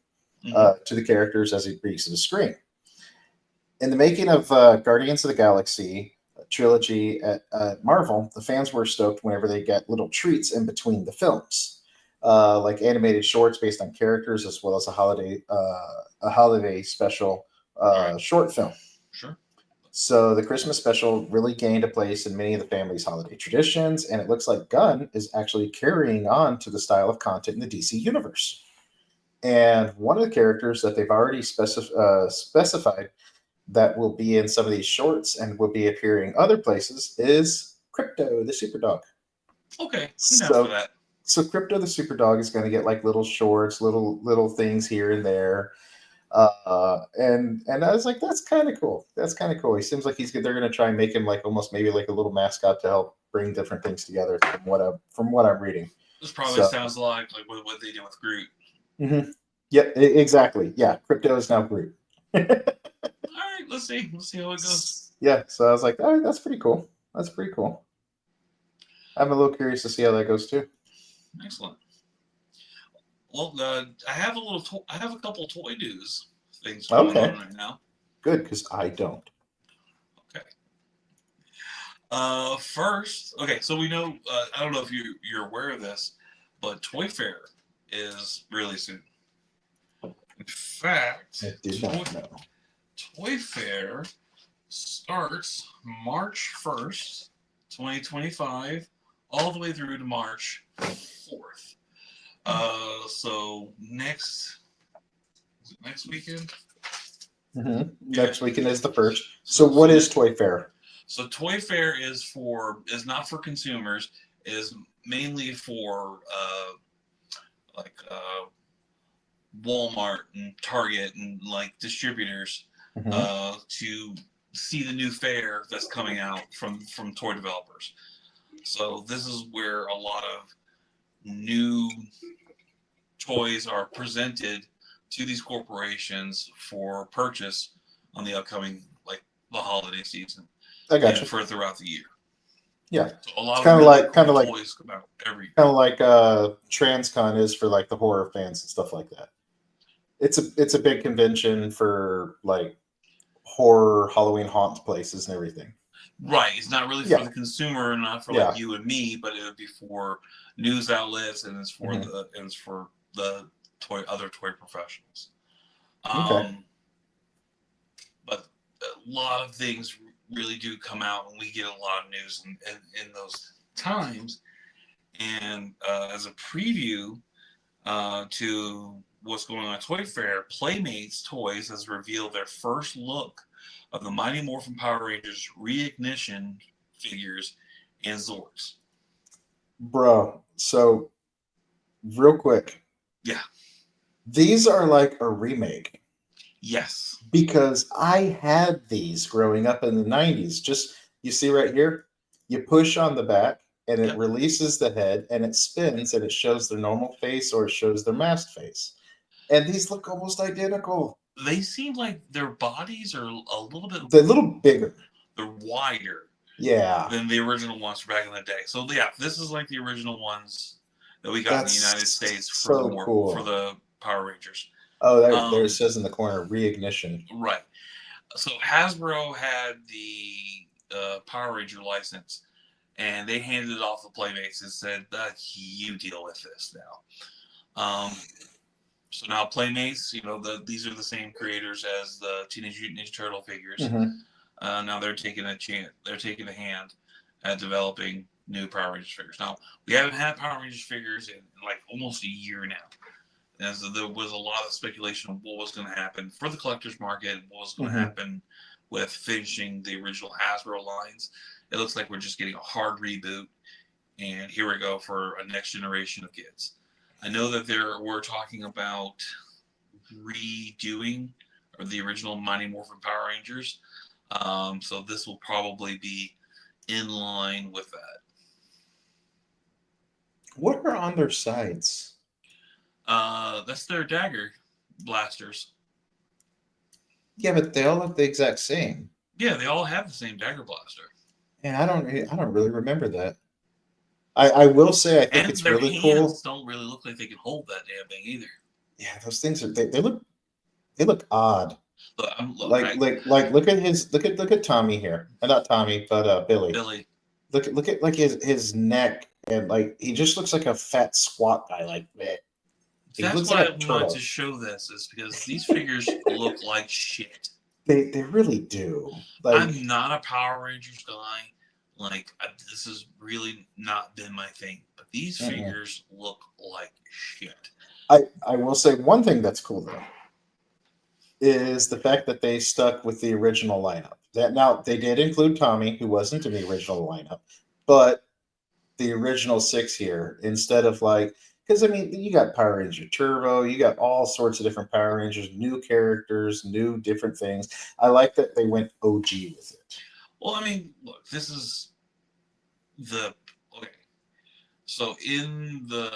Mm-hmm. to the characters as he brings to the screen. In the making of Guardians of the Galaxy trilogy at Marvel, the fans were stoked whenever they get little treats in between the films, like animated shorts based on characters, as well as a holiday special Right. short film. Sure. So the Christmas special really gained a place in many of the family's holiday traditions, and it looks like Gunn is actually carrying on to the style of content in the DC universe. And one of the characters that they've already specified that will be in some of these shorts and will be appearing other places is Crypto, the super dog. Okay, I'm down for So, that. so Crypto, the super dog, is going to get like little shorts, little things here and there. And I was like, that's kind of cool. That's kind of cool. He seems like they're going to try and make him like almost maybe like a little mascot to help bring different things together from what I'm reading. This probably So, sounds like what they did with Groot. mm-hmm. Yep, exactly. Yeah, Crypto is now Groot. All right, let's see. Let's see how it goes. Yeah, so I was like, all right, that's pretty cool. That's pretty cool. I'm a little curious to see how that goes too. Excellent. Well, I have a I have a couple toy news things going Okay, on right now. good, because I don't. Okay. First, okay, so we know. I don't know if you're aware of this, but Toy Fair is really soon. In fact, I did not know. Toy Fair starts March 1st, 2025, all the way through to March 4th. So next weekend? Mm-hmm. Yeah. Next weekend is the first. So what is Toy Fair? So Toy Fair is not for consumers, is mainly for like Walmart and Target and like distributors to see the new fair that's coming out from toy developers. So this is where a lot of new toys are presented to these corporations for purchase on the upcoming like the holiday season. I got and you. for throughout the year. Yeah, so a lot of really cool toys come out every year. Kind of like TransCon is for like the horror fans and stuff like that. It's a big convention for like horror Halloween haunt places and everything. Right. It's not really for the consumer, not for like you and me, but it would be for news outlets and it's for the other toy professionals. Okay. But a lot of things really do come out and we get a lot of news in those times. And as a preview to what's going on at Toy Fair, Playmates Toys has revealed their first look of the Mighty Morphin Power Rangers Reignition figures and Zords. Bro, so real quick. Yeah. These are like a remake. Yes. Because I had these growing up in the 90s. Just, you see right here, you push on the back and it releases the head and it spins and it shows their normal face or it shows their masked face. And these look almost identical. They seem like their bodies are a little bit... They're a little bigger. They're wider. Yeah. Than the original ones back in the day. So yeah, this is like the original ones that we got in the United States for for the Power Rangers. Oh, there it says in the corner, Reignition. Right. So Hasbro had the Power Ranger license, and they handed it off to Playmates and said, "You deal with this now." So now Playmates, these are the same creators as the Teenage Mutant Ninja Turtle figures. Mm-hmm. Now they're taking a hand at developing new Power Rangers figures. Now we haven't had Power Rangers figures in like almost a year now. And so there was a lot of speculation of what was going to happen for the collector's market, what was going to happen with finishing the original Hasbro lines. It looks like we're just getting a hard reboot, and here we go for a next generation of kids. I know that we're talking about redoing the original Mighty Morphin Power Rangers, so this will probably be in line with that. What are on their sides? That's their dagger blasters. Yeah, but they all look the exact same. Yeah, they all have the same dagger blaster. And I don't really remember that. I will say I think and it's their really hands cool. don't really look like they can hold that damn thing either. Yeah, those things are they look odd. Look, Look at Tommy here. Not Tommy, but Billy. Billy. Look at like his neck, and like he just looks like a fat squat guy. Like that. That's why I wanted to show this, is because these figures look like shit. They really do. Like, I'm not a Power Rangers guy. Like, this has really not been my thing. But these figures look like shit. I will say one thing that's cool though is the fact that they stuck with the original lineup. That now they did include Tommy, who wasn't in the original lineup, but the original 6 here instead of like, because I mean you got Power Ranger Turbo, you got all sorts of different Power Rangers, new characters, new different things. I like that they went OG with it. Well, I mean, look, this is okay. So in the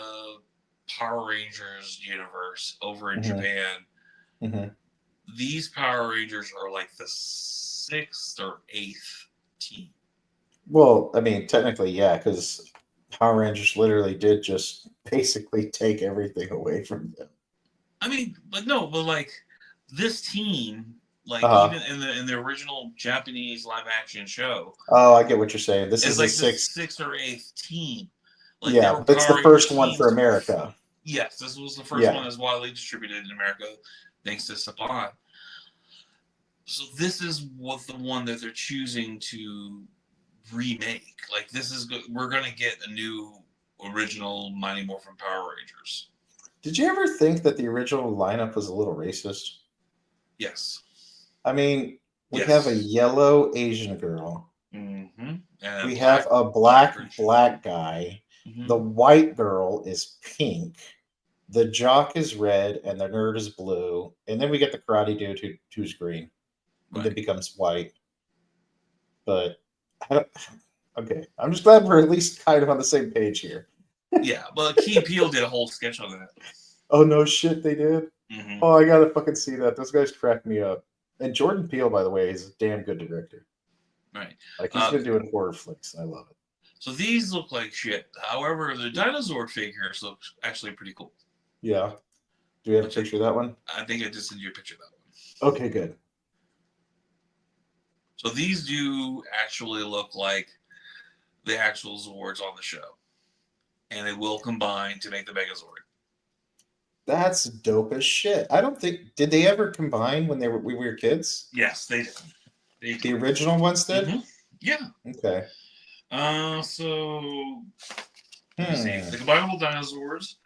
Power Rangers universe over in Japan, these Power Rangers are like the 6th or 8th team. Well, I mean, technically, yeah, because Power Rangers literally did just basically take everything away from them. I mean, but no, but like this team, like even in the original Japanese live action show. Oh, I get what you're saying. This is like the 6th or 8th team. Like, yeah, it's the first one for America. Yes, this was the first one that's widely distributed in America, thanks to Saban. So this is what the one that they're choosing to remake. Like this is we're gonna get a new original Mighty Morphin Power Rangers. Did you ever think that the original lineup was a little racist? Yes. I mean, we have a yellow Asian girl. Mm-hmm. We have a black guy. Mm-hmm. The white girl is pink. The jock is red, and the nerd is blue. And then we get the karate dude who's green. And then becomes white. But okay, I'm just glad we're at least kind of on the same page here. Yeah, but Key and Peele did a whole sketch on that. Oh no shit, they did. Mm-hmm. Oh, I gotta fucking see that. Those guys crack me up. And Jordan Peele, by the way, is a damn good director. Right, like he's been doing horror flicks. I love it. So these look like shit. However, the dinosaur figures look actually pretty cool. Yeah. Do we have a picture of that one? I think I just sent you a picture of that one. Okay, good. So these do actually look like the actual Zords on the show. And they will combine to make the Megazord. That's dope as shit. I don't think... Did they ever combine when we were kids? Yes, they did. The original ones did? Mm-hmm. Yeah. Okay. So... Let me see. The combinable dinosaurs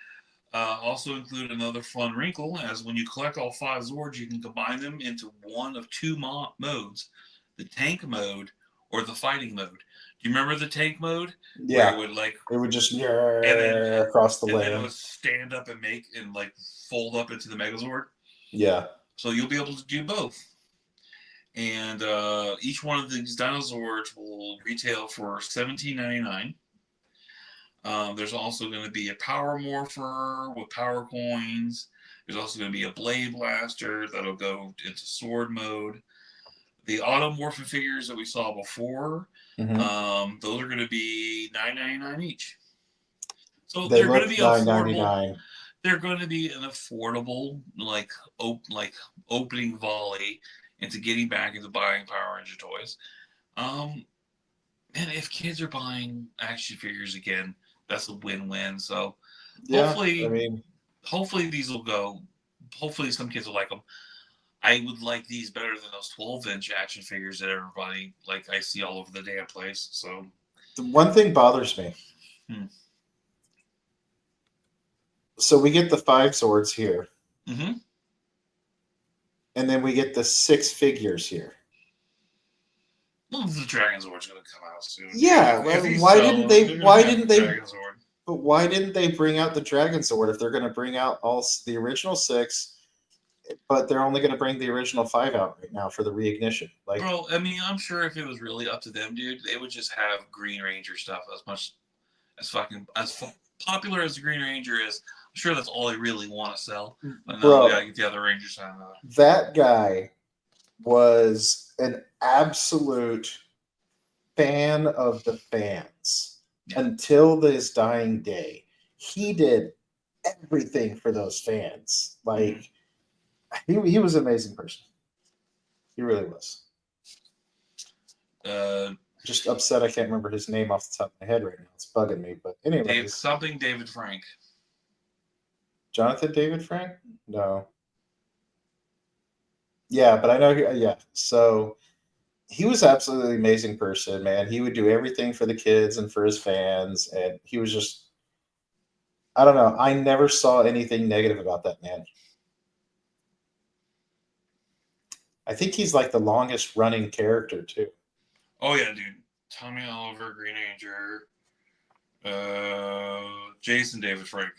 also include another fun wrinkle, as when you collect all 5 Zords, you can combine them into one of 2 modes. The tank mode or the fighting mode. Do you remember the tank mode? Yeah. Where it would just across the land. And then it would stand up and fold up into the Megazord. Yeah. So you'll be able to do both. And each one of these dinosaurs will retail for $17.99. There's also going to be a Power Morpher with power coins. There's also going to be a Blade Blaster that'll go into sword mode. The Automorphin figures that we saw before, those are going to be $9.99 each. So they're going to be affordable. They're going to be an affordable, opening volley into getting back into buying Power Ranger toys. And if kids are buying action figures again, that's a win-win. So hopefully these will go. Hopefully some kids will like them. I would like these better than those 12-inch action figures that everybody I see all over the damn place. So the one thing bothers me. So we get the 5 Zords here. Mm-hmm. And then we get the 6 figures here. Well, the Dragon Zord's going to come out soon. Yeah, why didn't they? But why didn't they bring out the Dragon Zord if they're going to bring out all the original 6? But they're only going to bring the original 5 out right now for the reignition. Bro, I mean, I'm sure if it was really up to them, dude, they would just have Green Ranger stuff as popular as the Green Ranger is. I'm sure that's all they really want to sell. But now we got to get the other Rangers on. That guy was an absolute fan of the fans until his dying day. He did everything for those fans. Like he was an amazing person. He really was. Just upset I can't remember his name off the top of my head right now. It's bugging me. But anyway, David Frank. Jonathan David Frank? No. Yeah, but I know. Yeah, so he was absolutely amazing person, man. He would do everything for the kids and for his fans, and he was just. I don't know. I never saw anything negative about that man. I think he's like the longest running character too. Oh yeah, dude. Tommy Oliver, Green Ranger, Jason David Frank.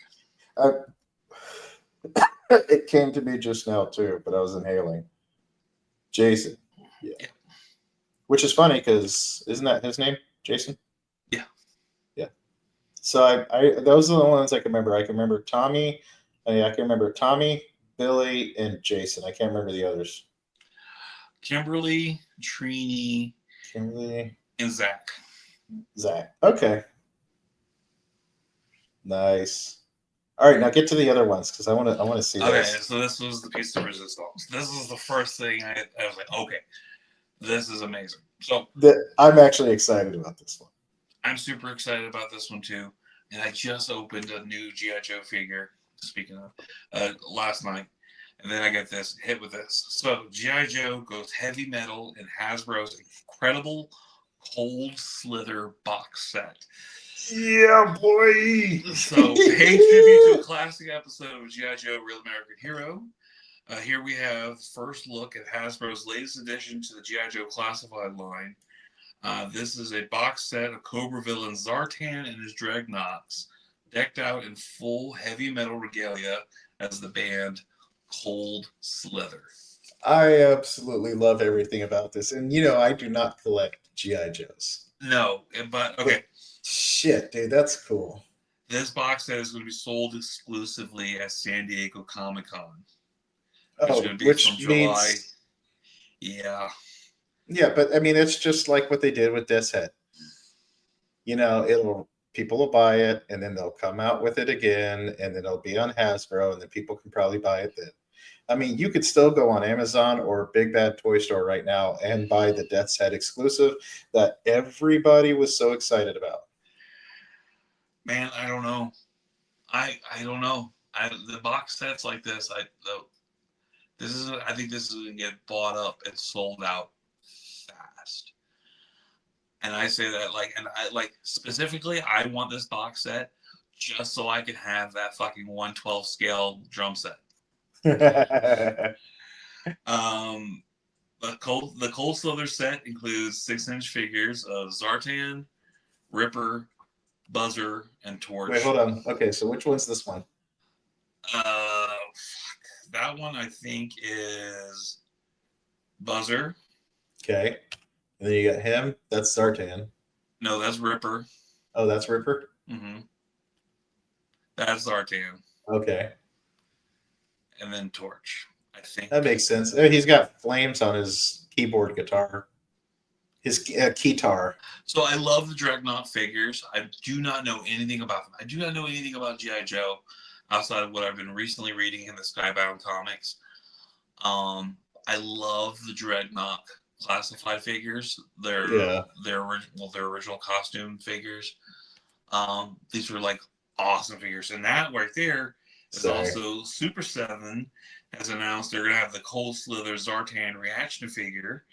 It came to me just now too, but I was inhaling. Jason. Yeah. Which is funny because isn't that his name? Jason? Yeah. Yeah. So I those are the ones I can remember. I can remember Tommy. I can remember Tommy, Billy, and Jason. I can't remember the others. Kimberly, Trini, and Zach. Okay. Nice. All right, now get to the other ones because I want to see. Okay, so this was the piece of resistance. This was the first thing I was like, okay, this is amazing. So I'm actually excited about this one. I'm super excited about this one too, and I just opened a new G.I. Joe figure. Speaking of, last night, and then I get this hit with this. So G.I. Joe goes heavy metal in Hasbro's incredible Cold Slither box set. Yeah, boy. So, pay tribute to a classic episode of G.I. Joe: Real American Hero. Here we have first look at Hasbro's latest addition to the G.I. Joe classified line. This is a box set of Cobra villain Zartan and his Dreadnoughts, decked out in full heavy metal regalia as the band Cold Slither. I absolutely love everything about this, and I do not collect G.I. Joes. No, but okay. Shit, dude, that's cool. This box set is going to be sold exclusively at San Diego Comic-Con. Which July. Yeah. Yeah, but I mean, it's just like what they did with Death's Head. People will buy it, and then they'll come out with it again, and then it'll be on Hasbro, and then people can probably buy it then. I mean, you could still go on Amazon or Big Bad Toy Store right now and buy the Death's Head exclusive that everybody was so excited about. Man, I don't know. I don't know. The box sets like this, I think this is going to get bought up and sold out fast. And I say that specifically, I want this box set just so I can have that fucking 1/12 scale drum set. The Cold Slither set includes 6-inch figures of Zartan, Ripper, Buzzer, and Torch. Wait, hold on. Okay, so which one's this one? That one I think is Buzzer. Okay. And then you got him. That's Zartan. No, that's Ripper. Oh, that's Ripper? Mm-hmm. That's Zartan. Okay. And then Torch, I think. That makes sense. He's got flames on his keyboard guitar. His keytar. So I love the Dreadnought figures. I do not know anything about them. I do not know anything about G.I. Joe outside of what I've been recently reading in the Skybound comics. I love the Dreadnought classified figures. Their original costume figures. These were like awesome figures, and that right there is also Super 7 has announced they're gonna have the Cold Slither Zartan reaction figure,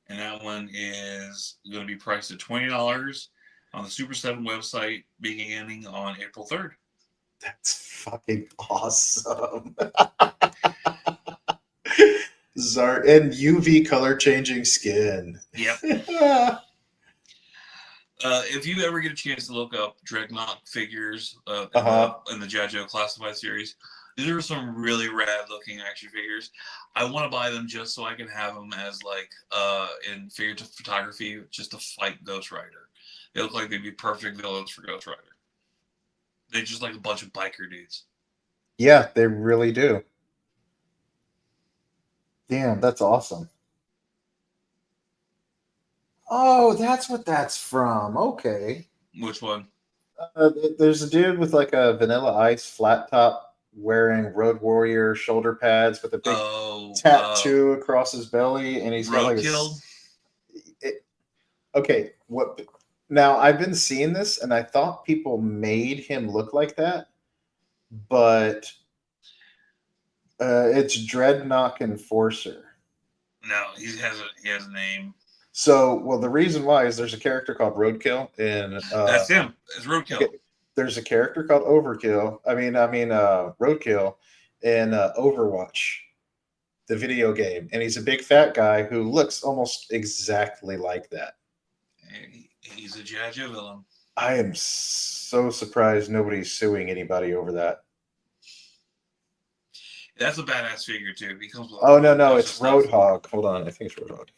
and that one is going to be priced at $20 on the Super 7 website beginning on April 3rd. That's fucking awesome. Zart and UV color changing skin. Yep. If you ever get a chance to look up Dreadnought figures in the G.I. Joe Classified series, these are some really rad looking action figures. I want to buy them just so I can have them as in figurative photography just to fight Ghost Rider. They look like they'd be perfect villains for Ghost Rider. They're just like a bunch of biker dudes. Yeah, they really do. Damn, that's awesome. Oh, that's what that's from. Okay. Which one? There's a dude with like a Vanilla Ice flat top wearing Road Warrior shoulder pads with a big tattoo across his belly, and he's got like okay, what? Now I've been seeing this, and I thought people made him look like that, but it's Dreadnought Enforcer. No, he has a name. So, well, the reason why is there's a character called Roadkill in. That's him. It's Roadkill. Okay, there's a character called Roadkill in Overwatch, the video game, and he's a big fat guy who looks almost exactly like that. He's a G.I. Joe villain. I am so surprised nobody's suing anybody over that. That's a badass figure too. He comes with no, it's Roadhog. Hold on, I think it's Roadhog.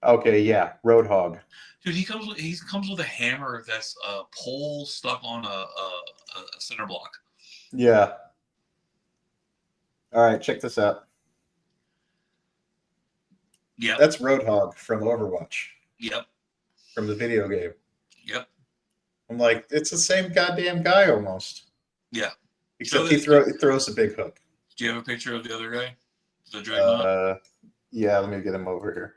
Okay, yeah, Roadhog. Dude, he comes with a hammer that's a pole stuck on a center block. Yeah. All right, check this out. Yeah. That's Roadhog from Overwatch. Yep. From the video game. Yep. I'm like, it's the same goddamn guy almost. Yeah. Except he throws a big hook. Do you have a picture of the other guy? The Dreadnought? Yeah, let me get him over here.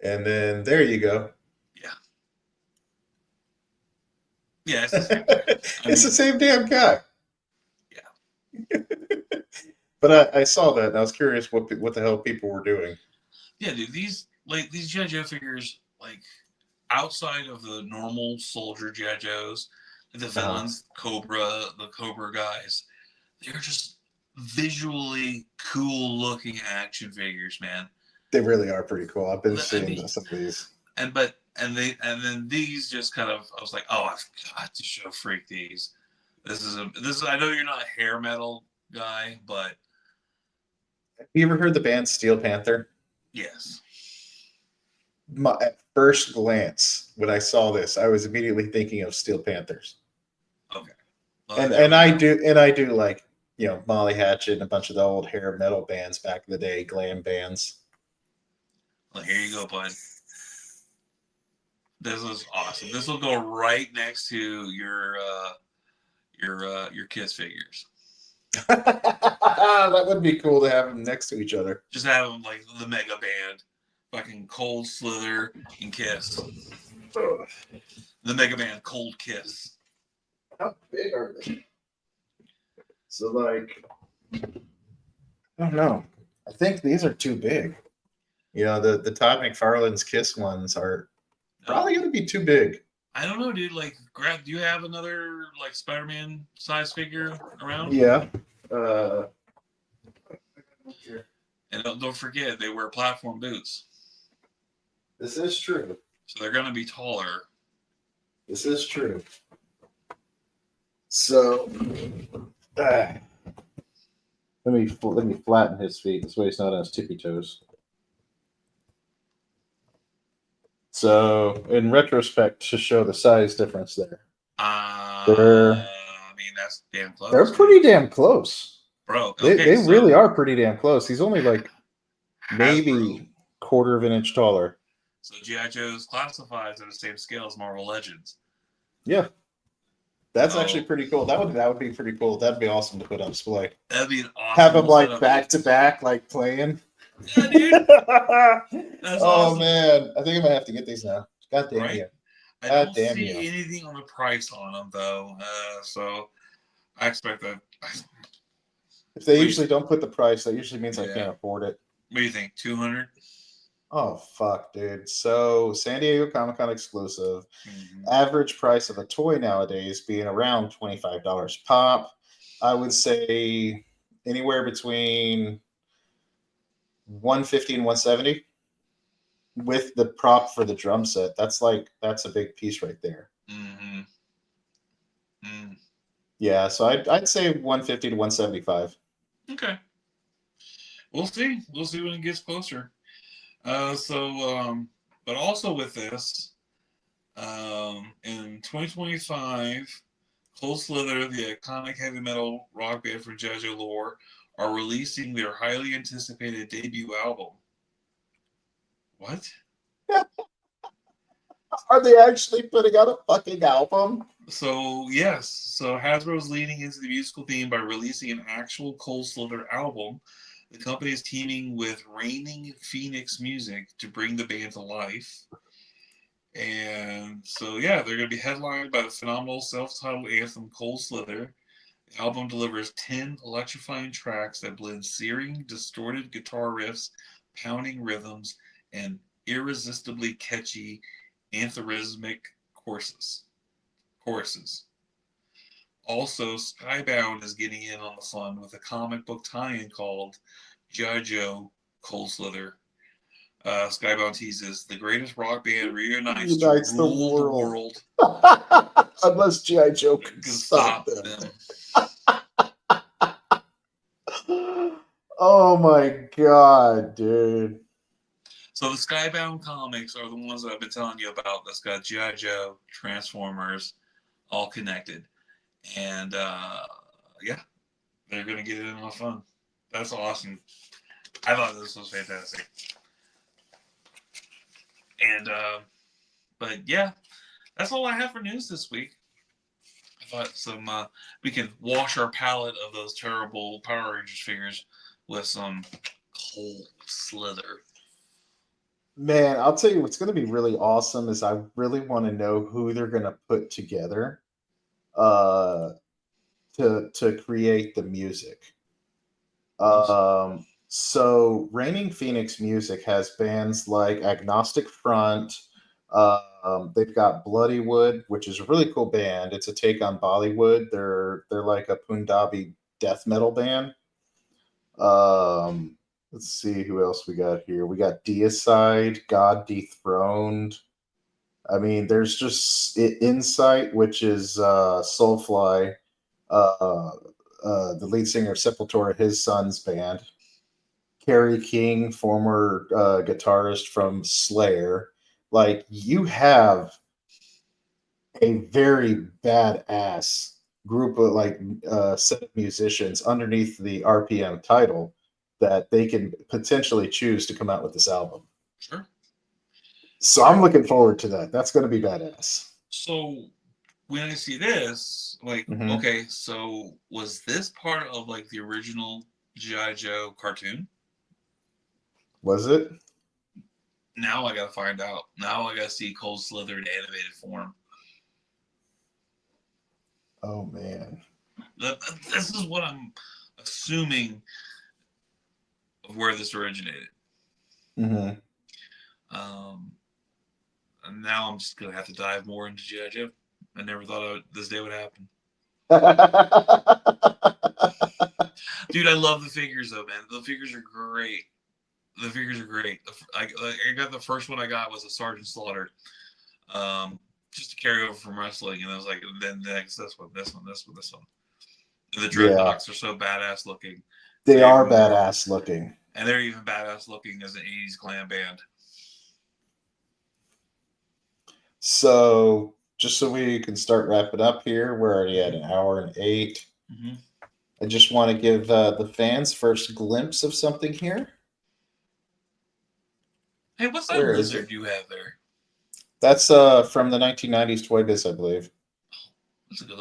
And then there you go. Yeah. Yeah, it's the same damn guy. Yeah. But I saw that and I was curious what the hell people were doing. Yeah, dude, these G.I. Joe figures, like outside of the normal soldier G.I. Joes, the villains, the Cobra guys, they're just visually cool looking action figures, man. They really are pretty cool. I've been seeing some of these. And then these just kind of, I was like, oh, I've got to show Freak these. This is I know you're not a hair metal guy, but have you ever heard the band Steel Panther? Yes. At first glance, when I saw this, I was immediately thinking of Steel Panthers. Okay. And I do like, Molly Hatchet and a bunch of the old hair metal bands back in the day, glam bands. Well, here you go, bud. This is awesome. This will go right next to your Kiss figures. That would be cool to have them next to each other. Just have them like the mega band, fucking Cold Slither and Kiss. The mega band Cold Kiss. How big are they? So like, I don't know. I think these are too big. The Todd McFarlane's Kiss ones are probably going to be too big. I don't know, dude. Like, do you have another like Spider-Man size figure around? Yeah. And don't forget, they wear platform boots. This is true. So they're going to be taller. This is true. So, let me flatten his feet. This way he's not on his tippy toes. So, in retrospect, to show the size difference there. I mean, that's damn close. They're pretty damn close. Bro, okay, they really are pretty damn close. He's only like maybe quarter of an inch taller. So G.I. Joe's classifies on the same scale as Marvel Legends. Yeah. That's actually pretty cool. That would be pretty cool. That'd be awesome to put on display. That'd be an awesome. Have them like back to back, like playing. Yeah, dude. That's awesome. Man, I think I might have to get these now. God damn you! I don't see anything on the price on them though, so I expect that. If they usually don't put the price, that usually means I can't afford it. What do you think? 200? Oh fuck, dude! So San Diego Comic-Con exclusive. Average price of a toy nowadays being around $25 pop. I would say anywhere between $150 and $170 with the prop for the drum set. That's a big piece right there. Yeah, so I'd say $150 to $175. Okay. We'll see when it gets closer. But also with this, In 2025, Cold Slither, the iconic heavy metal rock band from JoJo lore, are releasing their highly anticipated debut album. What? Are they actually putting out a fucking album? So, yes. So, Hasbro's leaning into the musical theme by releasing an actual Cold Slither album. The company is teaming with Reigning Phoenix Music to bring the band to life. And so, yeah, they're going to be headlined by the phenomenal self-titled anthem Cold Slither. The album delivers 10 electrifying tracks that blend searing, distorted guitar riffs, pounding rhythms, and irresistibly catchy anthemrhythmic choruses. Also, Skybound is getting in on the fun with a comic book tie-in called G.I. Joe Cold Slither. Skybound teases the greatest rock band reunites to rule the world. Unless G.I. Joe can stop them. Oh my god, dude. So the Skybound comics are the ones that I've been telling you about. That's got G.I. Joe, Transformers, all connected. And yeah, they're going to get in on fun. That's awesome. I thought this was fantastic. And, but yeah, that's all I have for news this week. I thought we can wash our palate of those terrible Power Rangers figures with some Cold Slither. Man, I'll tell you what's going to be really awesome is I really want to know who they're going to put together to create the music. So Reigning Phoenix Music has bands like Agnostic Front. They've got Bloodywood, which is a really cool band. It's a take on Bollywood. They're like a Punjabi death metal band. Let's see who else we got here. We got Deicide, God Dethroned. I mean, there's just Insight, which is Soulfly, the lead singer of Sepultura, his son's band. Kerry King, former guitarist from Slayer. Like, you have a very badass group of set of musicians underneath the RPM title that they can potentially choose to come out with this album. Sure. So I'm looking forward to that. That's going to be badass. So when I see this, like, okay, so was this part of like the original G.I. Joe cartoon? Was it? Now I gotta find out. Now I gotta see Cold Slither in animated form. Oh man, this is what I'm assuming of where this originated. And now I'm just gonna have to dive more into G.I. Joe. I never thought this day would happen. Dude, I love the figures though, man. The figures are great. I got the first one I got was a Sergeant Slaughter. Just to carry over from wrestling, and I was like, then next this one. And the Dreadnoks are so badass looking. They are badass looking. And they're even badass looking as an 80s glam band. So, just so we can start wrapping up here, we're already at 1 hour and 8. I just want to give the fans first glimpse of something here. Hey, what's that lizard you have there? That's from the 1990s Toy Biz, I believe.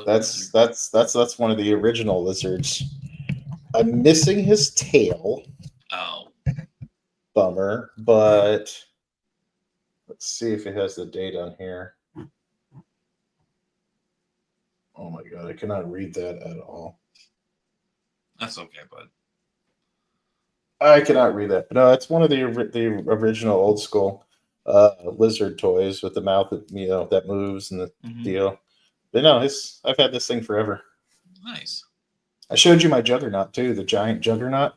That's one of the original lizards. I'm missing his tail. Oh. Bummer, but let's see if it has the date on here. Oh my god, I cannot read that at all. That's okay, bud. I cannot read that. No, it's one of the original old school lizard toys with the mouth that that moves and the deal. But no, I've had this thing forever. Nice. I showed you my Juggernaut too, the giant Juggernaut.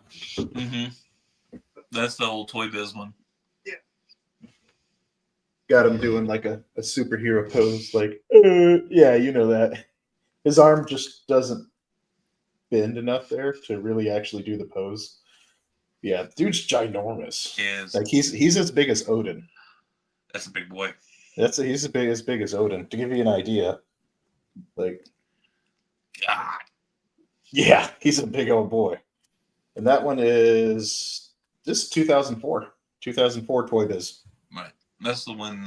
That's the old Toy Biz one. Yeah. Got him doing like a superhero pose, like yeah, you know that. His arm just doesn't bend enough there to really actually do the pose. Yeah, dude's ginormous. Yes. Like he's as big as Odin. That's a big boy. He's as big as Odin. To give you an idea, like, God. Yeah, he's a big old boy. And that one is this 2004 Toy Biz. Right. That's the one.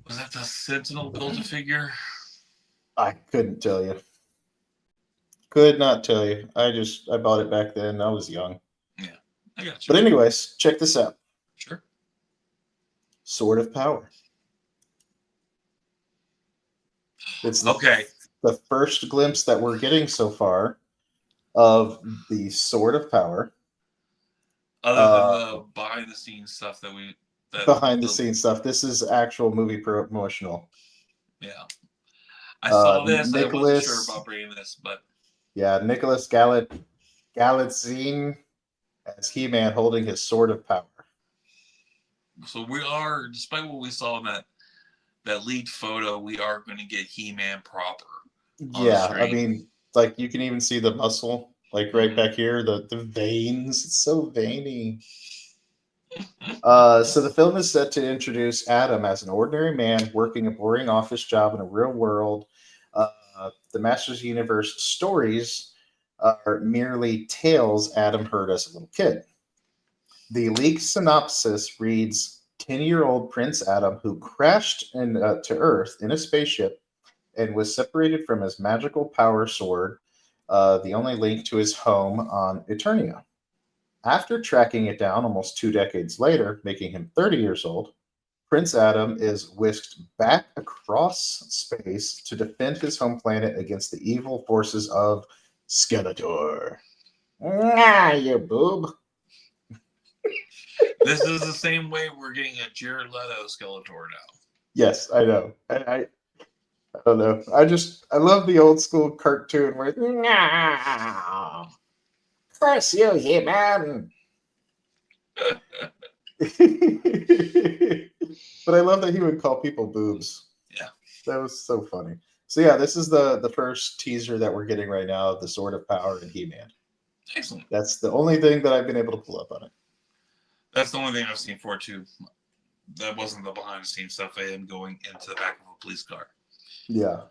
Was that the Sentinel Build-A-Figure? I couldn't tell you. Could not tell you. I bought it back then. I was young. Yeah, I got you. But anyways, check this out. Sure. Sword of Power. It's okay. The first glimpse that we're getting so far of the Sword of Power. Other than the behind-the-scenes stuff behind-the-scenes stuff. This is actual movie promotional. Yeah. I saw this. Nicholas, I wasn't sure about bringing this, but yeah, Nicholas Galitzine as He-Man holding his Sword of Power. So we are, despite what we saw in that leaked photo, we are going to get He-Man proper. Yeah, I mean, like you can even see the muscle, like right back here, the veins. It's so veiny. So the film is set to introduce Adam as an ordinary man working a boring office job in a real world. The Masters Universe stories are merely tales Adam heard as a little kid. The leaked synopsis reads, 10-year-old Prince Adam, who crashed to Earth in a spaceship and was separated from his magical power sword, the only link to his home on Eternia. After tracking it down almost 2 decades later, making him 30 years old, Prince Adam is whisked back across space to defend his home planet against the evil forces of Skeletor. Ah, you boob. This is the same way we're getting a Jared Leto Skeletor now. Yes, I know. I don't know. I love the old school cartoon where curse you, He-Man. But I love that he would call people boobs. Yeah. That was so funny. So yeah, this is the first teaser that we're getting right now of the Sword of Power and He-Man. Excellent. That's the only thing that I've been able to pull up on it. That's the only thing I've seen for it too. That wasn't the behind the scenes stuff. I am going into the back of a police car. Yeah.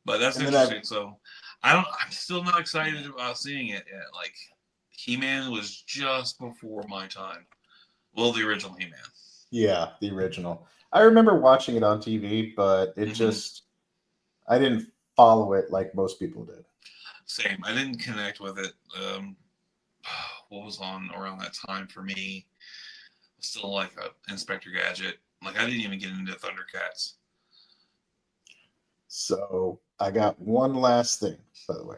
But that's interesting. So I'm still not excited about seeing it yet. Like He-Man was just before my time. Well, the original He-Man. Yeah, the original. I remember watching it on TV, but it just I didn't follow it like most people did. Same. I didn't connect with it. What was on around that time for me? Still like a Inspector Gadget. Like I didn't even get into Thundercats. So I got one last thing, by the way.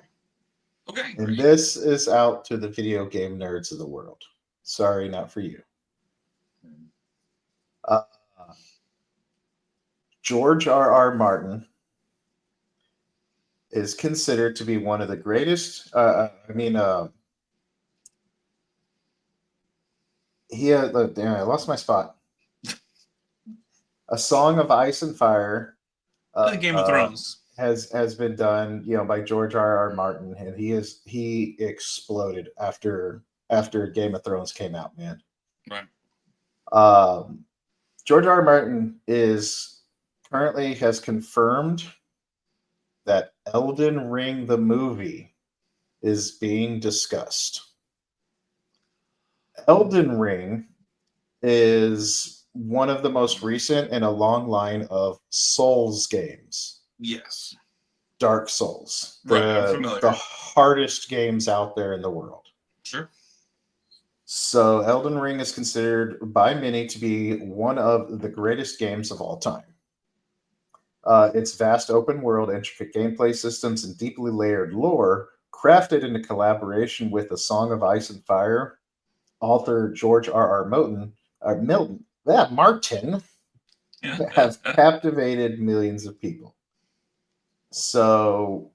Okay. And great. this is out to the video game nerds of the world. Sorry, not for you. George R.R. Martin is considered to be one of the greatest. I lost my spot. A Song of Ice and Fire. Game of Thrones has been done, by George R.R. Martin, and he exploded after Game of Thrones came out, man. Right. George R.R. Martin has confirmed that Elden Ring the movie is being discussed. Elden Ring is one of the most recent in a long line of Souls games. Yes. Dark Souls. Right, I'm familiar. The hardest games out there in the world. Sure. So Elden Ring is considered by many to be one of the greatest games of all time. Its vast open world, intricate gameplay systems, and deeply layered lore, crafted in a collaboration with A Song of Ice and Fire, author George R.R. Martin, have captivated millions of people. So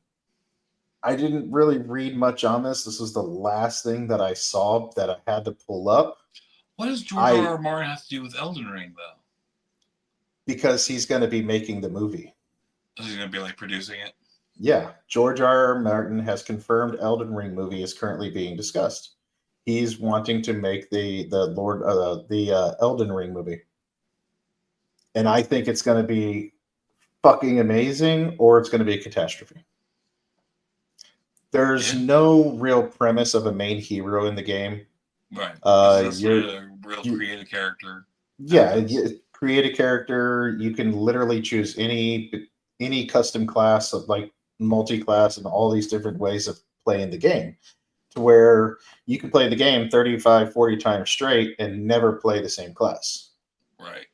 I didn't really read much on this. This was the last thing that I saw that I had to pull up. What does George R.R. Martin have to do with Elden Ring, though? Because he's going to be making the movie. Is he going to be like producing it? Yeah. George R.R. Martin has confirmed Elden Ring movie is currently being discussed. He's wanting to make the Elden Ring movie. And I think it's going to be fucking amazing, or it's going to be a catastrophe. There's no real premise of a main hero in the game. Right. You're a real creative character. Yeah, you create a character. You can literally choose any custom class of like multi-class and all these different ways of playing the game, to where you can play the game 35, 40 times straight and never play the same class. Right.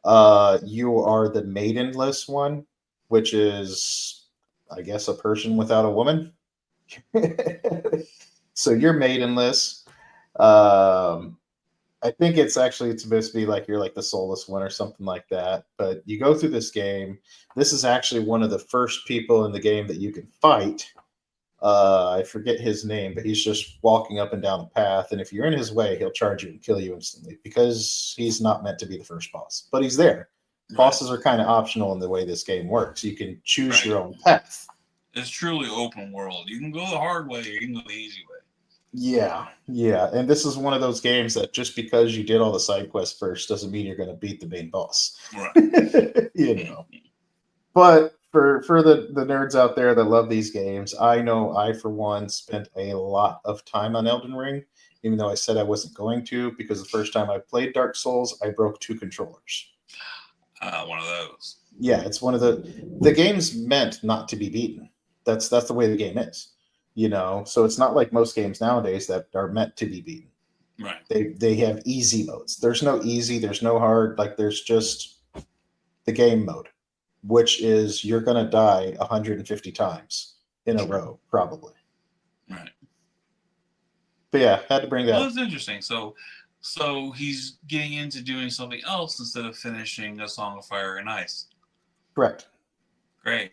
You are the maidenless one, which is, I guess, a person without a woman. So you're maidenless. I think it's supposed to be like you're like the soulless one or something like that. But you go through this game. This is actually one of the first people in the game that you can fight. I forget his name, but he's just walking up and down the path. And if you're in his way, he'll charge you and kill you instantly because he's not meant to be the first boss. But he's there. Right. Bosses are kind of optional in the way this game works. You can choose your own path. It's truly open world. You can go the hard way or you can go the easy way. Yeah. And this is one of those games that just because you did all the side quests first doesn't mean you're going to beat the main boss. Right. You know. But for the nerds out there that love these games, I know I, for one, spent a lot of time on Elden Ring, even though I said I wasn't going to, because the first time I played Dark Souls, I broke 2 controllers. One of those. Yeah, it's one of the game's meant not to be beaten. That's the way the game is. You know, so it's not like most games nowadays that are meant to be beaten. Right. They have easy modes. There's no easy, there's no hard, like there's just the game mode, which is you're going to die 150 times in a row, probably. Right. But yeah, had to bring that. Well, it's interesting. So he's getting into doing something else instead of finishing A Song of Fire and Ice. Correct. Great.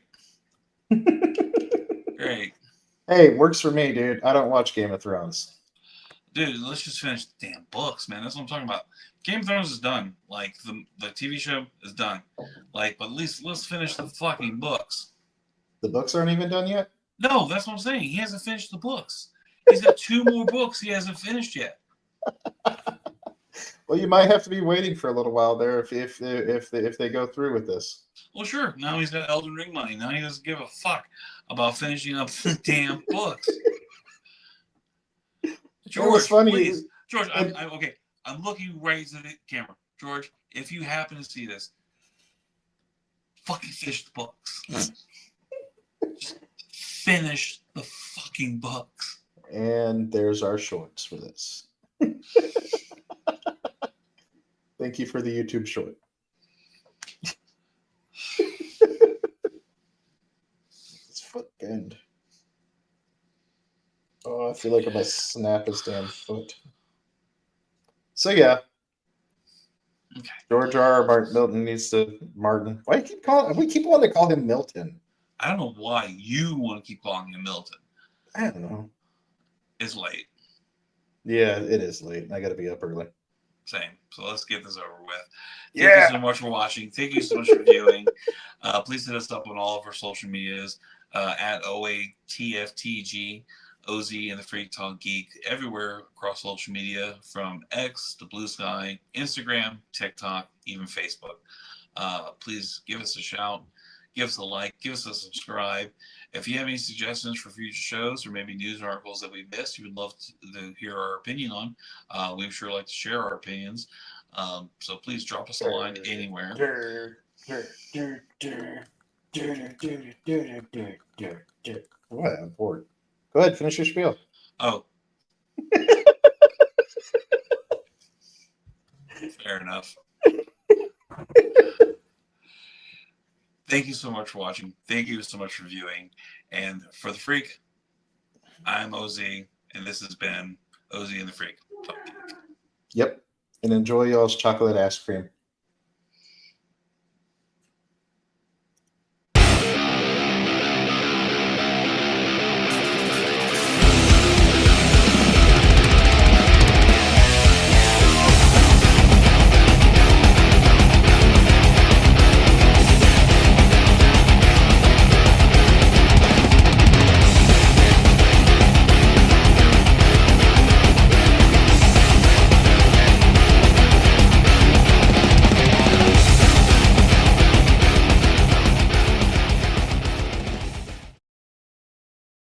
Great. Hey, works for me, dude. I don't watch Game of Thrones. Dude, let's just finish the damn books, man. That's what I'm talking about. Game of Thrones is done. Like, the TV show is done. Like, but at least let's finish the fucking books. The books aren't even done yet? No, that's what I'm saying. He hasn't finished the books. He's got 2 more books he hasn't finished yet. Well, you might have to be waiting for a little while there if they go through with this. Well, sure. Now he's got Elden Ring money. Now he doesn't give a fuck about finishing up the damn books. George, funny. Please. George, I'm okay. I'm looking right to the camera. George, if you happen to see this, fucking finish the books. Just finish the fucking books. And there's our shorts for this. Thank you for the YouTube short. It's foot bend. Oh, I feel like I must snap his damn foot. So yeah. Okay. George R. R. Milton needs to Martin. Why do you keep calling? We keep wanting to call him Milton. I don't know why you want to keep calling him Milton. I don't know. It's late. Yeah, it is late. I got to be up early. Same. So let's get this over with. Thank you so much for watching. Thank you so much for viewing. Please hit us up on all of our social medias at OATFTG, OZ, and the Freak Talk Geek, everywhere across social media, from X to Blue Sky, Instagram, TikTok, even Facebook. Please give us a shout. Give us a like. Give us a subscribe. If you have any suggestions for future shows or maybe news articles that we missed, you would love to hear our opinion on. We'd sure like to share our opinions. So please drop us a line anywhere. What? I'm bored. Go ahead, finish your spiel. Oh. Fair enough. Thank you so much for watching. Thank you so much for viewing. And for the Freak, I'm OZ, and this has been OZ and the Freak. Yep. And enjoy y'all's chocolate ice cream.